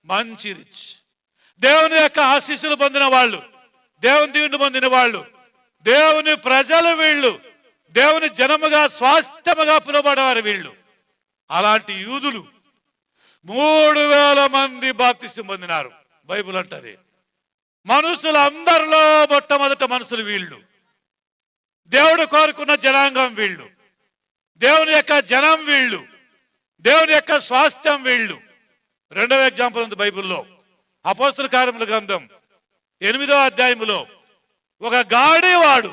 మంచి రిచ్, దేవుని యొక్క ఆశీస్సులు పొందిన వాళ్ళు, దేవుని దీవెనలు పొందిన వాళ్ళు, దేవుని ప్రజలు వీళ్ళు, దేవుని జనముగా స్వాస్థ్యముగా పిలువబడేవారు వీళ్ళు. అలాంటి యూదులు 3000 మంది బాప్తిసం పొందినారు. బైబుల్ అంటది మనుషులందరిలో మొట్టమొదట మనుషులు వీళ్ళు. దేవుడు కోరుకున్న జనాంగం వీళ్ళు, దేవుని యొక్క జనం వీళ్ళు, దేవుని యొక్క స్వాస్థ్యం వీళ్ళు. రెండవ ఎగ్జాంపుల్ ఉంది బైబిల్లో. అపోస్తల కార్యముల గ్రంథం 8వ అధ్యాయములో ఒక గాడివాడు,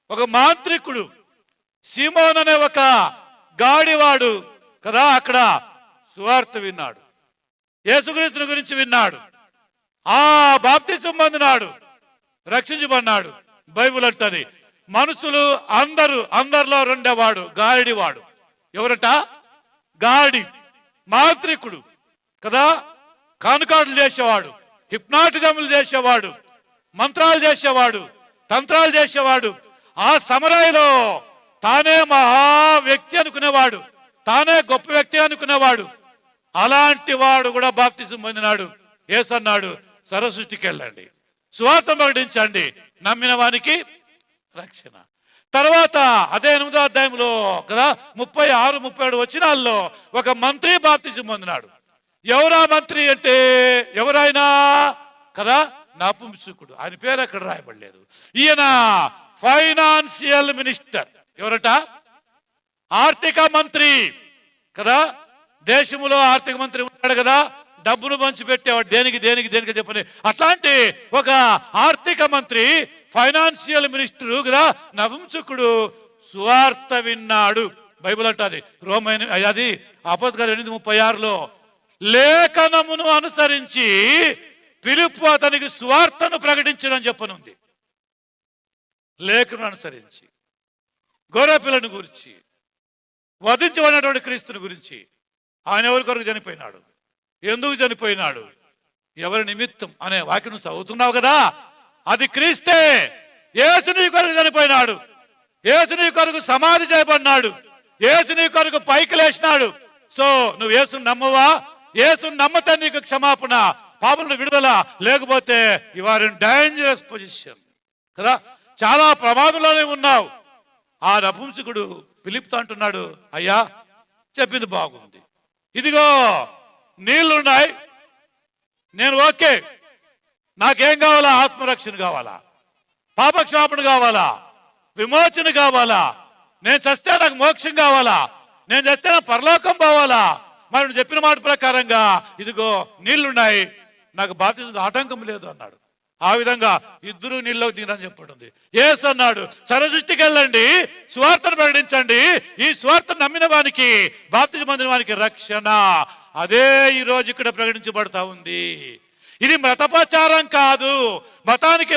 ఒక మాంత్రికుడు, సీమోన్ అనే ఒక గాడివాడు కదా, అక్కడ సువార్త విన్నాడు, యేసుక్రీస్తుని గురించి విన్నాడు, ఆ బాప్తిసం పొందినాడు, రక్షించబడినాడు. బైబిల్ అంటది మనుషులు అందరిలో రెండేవాడు గాడివాడు. ఎవరట? గాడి, మాంత్రికుడు కదా, కానుకాడులు చేసేవాడు, హిప్నాటిజములు చేసేవాడు, మంత్రాలు చేసేవాడు, తంత్రాలు చేసేవాడు. ఆ సమరాయిలో తానే మహా వ్యక్తి అనుకునేవాడు, తానే గొప్ప వ్యక్తి అనుకునేవాడు. అలాంటి వాడు కూడా బాప్తిసం పొందినాడు. యేసు అన్నాడు, సర్వసృష్టికి వెళ్ళండి, సువార్త ప్రకటించండి, నమ్మిన వానికి రక్షణ. తర్వాత అదే 8వ అధ్యాయంలో కదా 36, 37 వచనాల్లో ఒక మంత్రి బాప్తిసం పొందినాడు. ఎవరా మంత్రి అంటే ఎవరైనా కదా, నపుంసకుడు. ఆయన పేరు అక్కడ రాయబడలేదు. ఈయన ఫైనాన్షియల్ మినిస్టర్. ఎవరట? ఆర్థిక మంత్రి కదా. దేశంలో ఆర్థిక మంత్రి ఉంటాడు కదా, డబ్బును పంచిపెట్టేవాడు, దేనికి చెప్పని. అట్లాంటి ఒక ఆర్థిక మంత్రి, ఫైనాన్షియల్ మినిస్టర్ కదా, నపుంసకుడు సువార్త విన్నాడు. బైబిల్ అంటది అది అపోస్తలుల 8:36లో లేఖనమును అనుసరించి ఫిలిప్పు అతనికి సువార్తను ప్రకటించడం చెప్పనుంది. లేఖను అనుసరించి గొర్రెపిల్లను గురించి, వధించబడినటువంటి క్రీస్తుని గురించి. ఆయన ఎవరి కొరకు చనిపోయినాడు, ఎందుకు చనిపోయినాడు, ఎవరి నిమిత్తం అనే వాక్యం చదువుతున్నావు కదా, అది క్రీస్తే. యేసు నీ కొరకు చనిపోయినాడు, యేసు నీ కొరకు సమాధి చేయబడినాడు, యేసు నీ కొరకు పైకి లేచినాడు. సో నువ్వు యేసుని నమ్మవా? యేసుని నమ్మతే నీకు క్షమాపణ, పాపముల విడుదల. లేకపోతే you are in dangerous position కదా, చాలా ప్రమాదంలోనే ఉన్నావు. ఆ నపుంసకుడు ఫిలిప్తో అంటున్నాడు, అయ్యా చెప్పింది బాగుంది, ఇదిగో నీళ్లున్నాయి, నేను ఓకే, నాకేం కావాలా? ఆత్మరక్షణ కావాలా, పాపక్షమాపణ కావాలా, విమోచన కావాలా, నేను చస్తే నాకు మోక్షం కావాలా, నేను చస్తే నా పరలోకం పోవాలా, మరి నువ్వు చెప్పిన మాట ప్రకారంగా ఇదిగో నీళ్లున్నాయి, నాకు బాప్తిజం ఆటంకం లేదు అన్నాడు. ఆ విధంగా ఇద్దరు నీళ్ళలోకి దిగరని చెప్పబడింది. యేసు అన్నాడు, సర్వసృష్టికి వెళ్ళండి, సువార్తను ప్రకటించండి, ఈ సువార్తను నమ్మిన వానికి, బాప్తిజం పొందిన వానికి రక్షణ. అదే ఈ రోజు ఇక్కడ ప్రకటించబడతా ఉంది. ఇది మతపచారం కాదు, మతానికి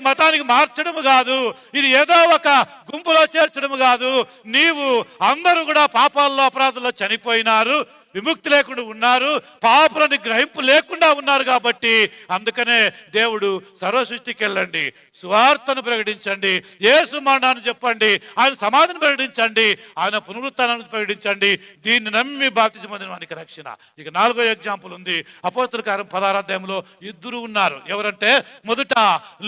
మార్చడం కాదు, ఇది ఏదో ఒక గుంపులో చేర్చడం కాదు. నీవు అందరూ కూడా పాపాల్లో అపరాధంలో చనిపోయినారు, విముక్తి లేకుండా ఉన్నారు, పాపులని గ్రహింపు లేకుండా ఉన్నారు. కాబట్టి అందుకనే దేవుడు సర్వసృష్టికి వెళ్ళండి, సువార్తను ప్రకటించండి, యేసు మరణాన్ని చెప్పండి, ఆయన సమాధిని ప్రకటించండి, ఆయన పునరుత్థానాన్ని ప్రకటించండి, దీన్ని నమ్మి బాప్తిజం పొందిన వానికి రక్షణ. ఇక 4వ ఎగ్జాంపుల్ ఉంది. అపోస్తలుల కార్యం 16వ అధ్యాయంలో ఇద్దరు ఉన్నారు. ఎవరంటే, మొదట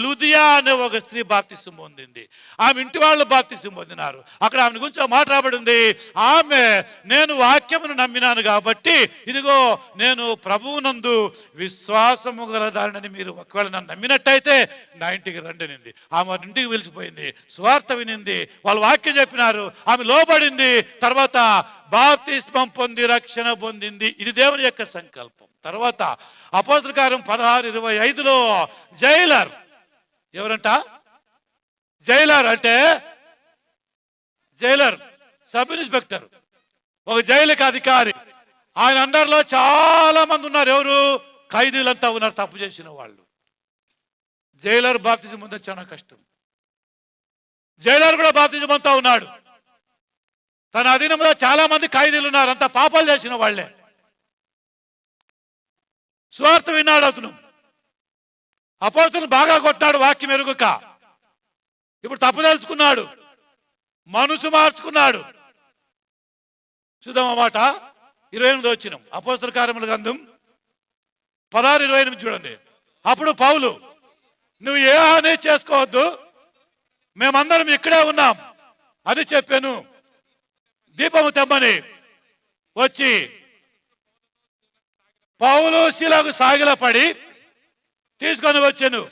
లుదియా అనే ఒక స్త్రీ బాప్తిజం పొందింది. ఆమె ఇంటి వాళ్ళు బాప్తిజం పొందినారు. అక్కడ ఆమె గురించి మాట్లాడబడింది. ఆమె, నేను వాక్యమును నమ్మినాను కాబట్టి ఇదిగో నేను ప్రభువునందు విశ్వాసము గల దానిని మీరు ఒకవేళ నన్ను నమ్మినట్టయితే నా ఇంటికి రండినింది. ఆమె వారి ఇంటికి పిలిచిపోయింది, సువార్త వినింది, వాళ్ళు వాక్యం చెప్పినారు, ఆమె లోబడింది, తర్వాత బాప్తిస్మం పొంది రక్షణ పొందింది. ఇది దేవుని యొక్క సంకల్పం. తర్వాత అపోస్తలుల కార్యం 16:25లో జైలర్, ఎవరంట? జైలర్ అంటే జైలర్ సబ్ ఇన్స్పెక్టర్, ఒక జైలుకి అధికారి. ఆయన అండర్లో చాలా మంది ఉన్నారు. ఎవరు? ఖైదీలంతా ఉన్నారు, తప్పు చేసిన వాళ్ళు. జైలర్ బాప్తిజం పొందడం చాలా కష్టం. జైలర్ కూడా బాప్తిజం పొందుతా ఉన్నాడు. తన అధీనంలో చాలా మంది ఖైదీలు ఉన్నారు, అంత పాపాలు చేసిన వాళ్లే. సువార్త విన్నాడు అతను, అపోస్తలుని బాగా కొట్టాడు వాక్యం ఎరుగక. ఇప్పుడు తప్పు తెలుసుకున్నాడు, మనసు మార్చుకున్నాడు. చూద్దాం మాట 28 వచ్చిన అపోస్తలుల కార్యముల గ్రంథం 16:28 చూడండి. అప్పుడు పౌలు, నువ్వు ఏ హాని చేసుకోవద్దు, మేమందరం ఇక్కడే ఉన్నాం అది చెప్పాను. దీపము తెమ్మని వచ్చి పౌలు శిలకు సాగిలపడి తీసుకొని వచ్చాను.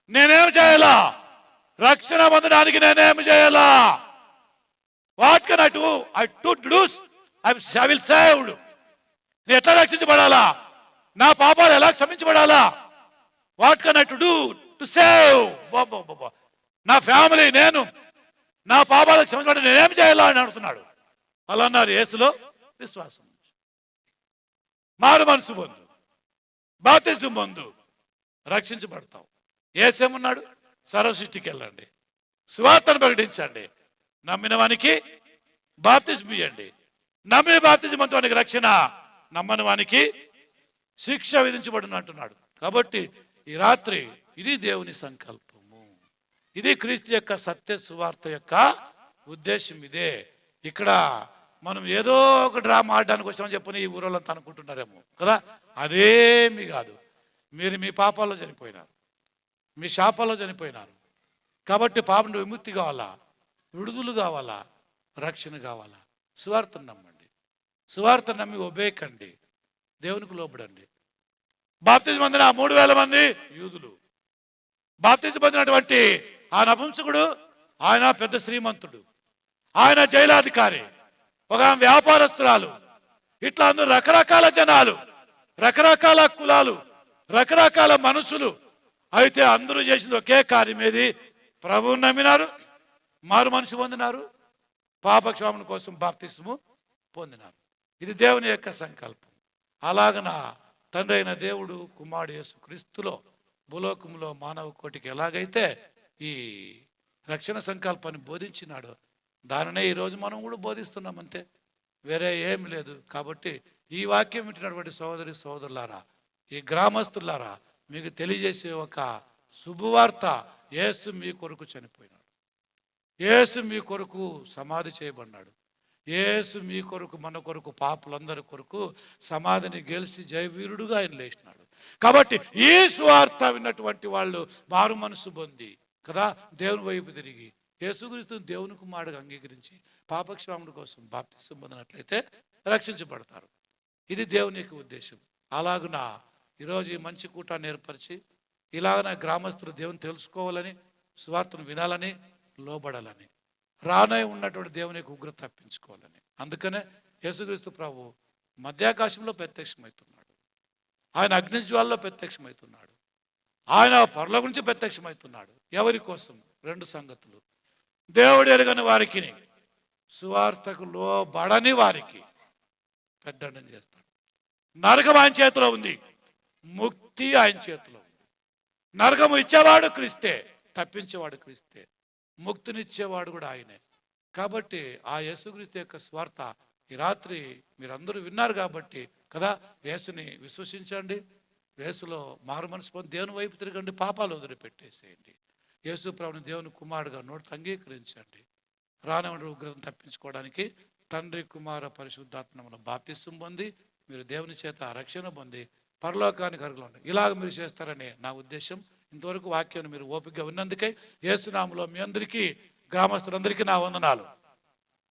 నేనేం చేయాలా? రక్షణ పొందడానికి నేనేం చేయాలా? What can I do? I to does, I will saved. నేను ఎట్లా రక్షించబడాలా? నా పాపాలు ఎలా క్షమించబడాలా? What can I to do to save? నా ఫ్యామిలీ, నేను నా పాపాలకు క్షమించబడి నేనేం చేయాలా అని అడుగుతున్నాడు. అలా అన్నారు. యేసులో విశ్వాసం, మారు మనసు పొందు, బాప్తిజం పొందు, రక్షించబడతావు. యేసేమన్నాడు? సర్వసృష్టికి వెళ్ళండి, సువార్తను ప్రకటించండి, నమ్మిన వానికి బాప్తిజం ఇవ్వండి, నమ్మిన బాప్తిజం పొందిన వానికి రక్షణ, నమ్మని వానికి శిక్ష విధించబడును అంటున్నాడు. కాబట్టి ఈ రాత్రి ఇది దేవుని సంకల్పము, ఇది క్రీస్తు యొక్క సత్య సువార్త యొక్క ఉద్దేశం. ఇదే. ఇక్కడ మనం ఏదో ఒక డ్రామా ఆడడానికి వచ్చామని చెప్పని ఈ ఊరోళ్ళంతా అనుకుంటున్నారేమో కదా. అదేమి కాదు. మీరు మీ పాపాల్లో చనిపోయినారు, మీ శాపాల్లో చనిపోయినారు. కాబట్టి పాపం నుండి విముక్తి కావాలా, విడుదల కావాలా, రక్షణ కావాలా? సువార్తను నమ్మండి, సువార్త నమ్మి ఒబేకండి, దేవునికి లోబడండి. బాప్తిజం పొందిన 3000 మంది యూదులు, బాప్తిజం పొందినటువంటి ఆ నపుంసకుడు, ఆయన పెద్ద శ్రీమంతుడు, ఆయన జైలాధికారి, ఒక వ్యాపారస్తురాలు, ఇట్లా అందరూ రకరకాల జనాలు, రకరకాల కులాలు, రకరకాల మనుషులు. అయితే అందరూ చేసింది ఒకే కార్యం. ఏది? ప్రభువుని నమ్మినారు, మారు మనసు పొందినారు, పాపక్షమాపణ కోసం బాప్తిస్ము పొందినారు. ఇది దేవుని యొక్క సంకల్పం. అలాగన తండ్రి అయిన దేవుడు కుమారుడు యేసు క్రీస్తులో భూలోకంలో మానవ కోటికి ఎలాగైతే ఈ రక్షణ సంకల్పాన్ని బోధించినాడు, దానినే ఈరోజు మనం కూడా బోధిస్తున్నాం, అంతే, వేరే ఏం లేదు. కాబట్టి ఈ వాక్యం వింటున్నటువంటి సోదరి సోదరులారా, ఈ గ్రామస్తులారా, మీకు తెలియజేసే ఒక శుభవార్త, యేసు మీ కొరకు చనిపోయినాడు, యేసు మీ కొరకు సమాధి చేయబడినాడు, యేసు మీ కొరకు, మన కొరకు, పాపులందరి కొరకు సమాధిని గెలిచి జయవీరుడుగా ఆయన లేచినాడు. కాబట్టి ఈ సువార్త విన్నటువంటి వాళ్ళు మారు మనసు పొంది కదా, దేవుని వైపు తిరిగి యేసుక్రీస్తుని దేవుని కుమారుడుగా అంగీకరించి పాపక్షమాపణ కోసం బాప్తిసం పొందినట్లయితే రక్షించబడతారు. ఇది దేవుని యొక్క ఉద్దేశం. అలాగున ఈరోజు ఈ మంచి కూటాన్ని ఏర్పరిచి ఇలాగన గ్రామస్తులు దేవుని తెలుసుకోవాలని, సువార్తను వినాలని, లోబడాలని, రానై ఉన్నటువంటి దేవుని యొక్క ఉగ్రత తప్పించుకోవాలని అందుకనే యేసుక్రీస్తు ప్రభు మధ్యాకాశంలో ప్రత్యక్షమవుతున్నాడు, ఆయన అగ్నిజ్వాలలో ప్రత్యక్షమవుతున్నాడు, ఆయన పరలోకం నుంచి ప్రత్యక్షమవుతున్నాడు. ఎవరి కోసం? రెండు సంగతులు. దేవుడు ఎరుగని వారికి, సువార్తకు లోబడని వారికి పెద్దండం చేస్తాడు. నరకం ఆయన చేతిలో ఉంది, ముక్తి ఆయన చేతిలో ఉంది. నరకము ఇచ్చేవాడు క్రీస్తే, తప్పించేవాడు క్రీస్తే, ముక్తినిచ్చేవాడు కూడా ఆయనే. కాబట్టి ఆ యేసుక్రీస్తు యొక్క స్వార్థ ఈ రాత్రి మీరందరూ విన్నారు కాబట్టి కదా, యేసుని విశ్వసించండి, యేసులో మారు మనసు పొంది దేవుని వైపు తిరగండి, పాపాలు వదిలిపెట్టేసేయండి, యేసు ప్రభుని దేవుని కుమారుడుగా నోటితో అంగీకరించండి. రానవని ఉగ్రతను తప్పించుకోవడానికి తండ్రి కుమార పరిశుద్ధాత్మను బాప్తిసం పొంది మీరు దేవుని చేత రక్షణ పొంది పరలోకానికి అర్హులు. ఇలాగ మీరు చేస్తారని నా ఉద్దేశం. ఇంతవరకు వాక్యాన్ని మీరు ఓపికగా విన్నందుకై యేసునామములో మీ అందరికీ, గ్రామస్తులందరికీ నా వందనాలు.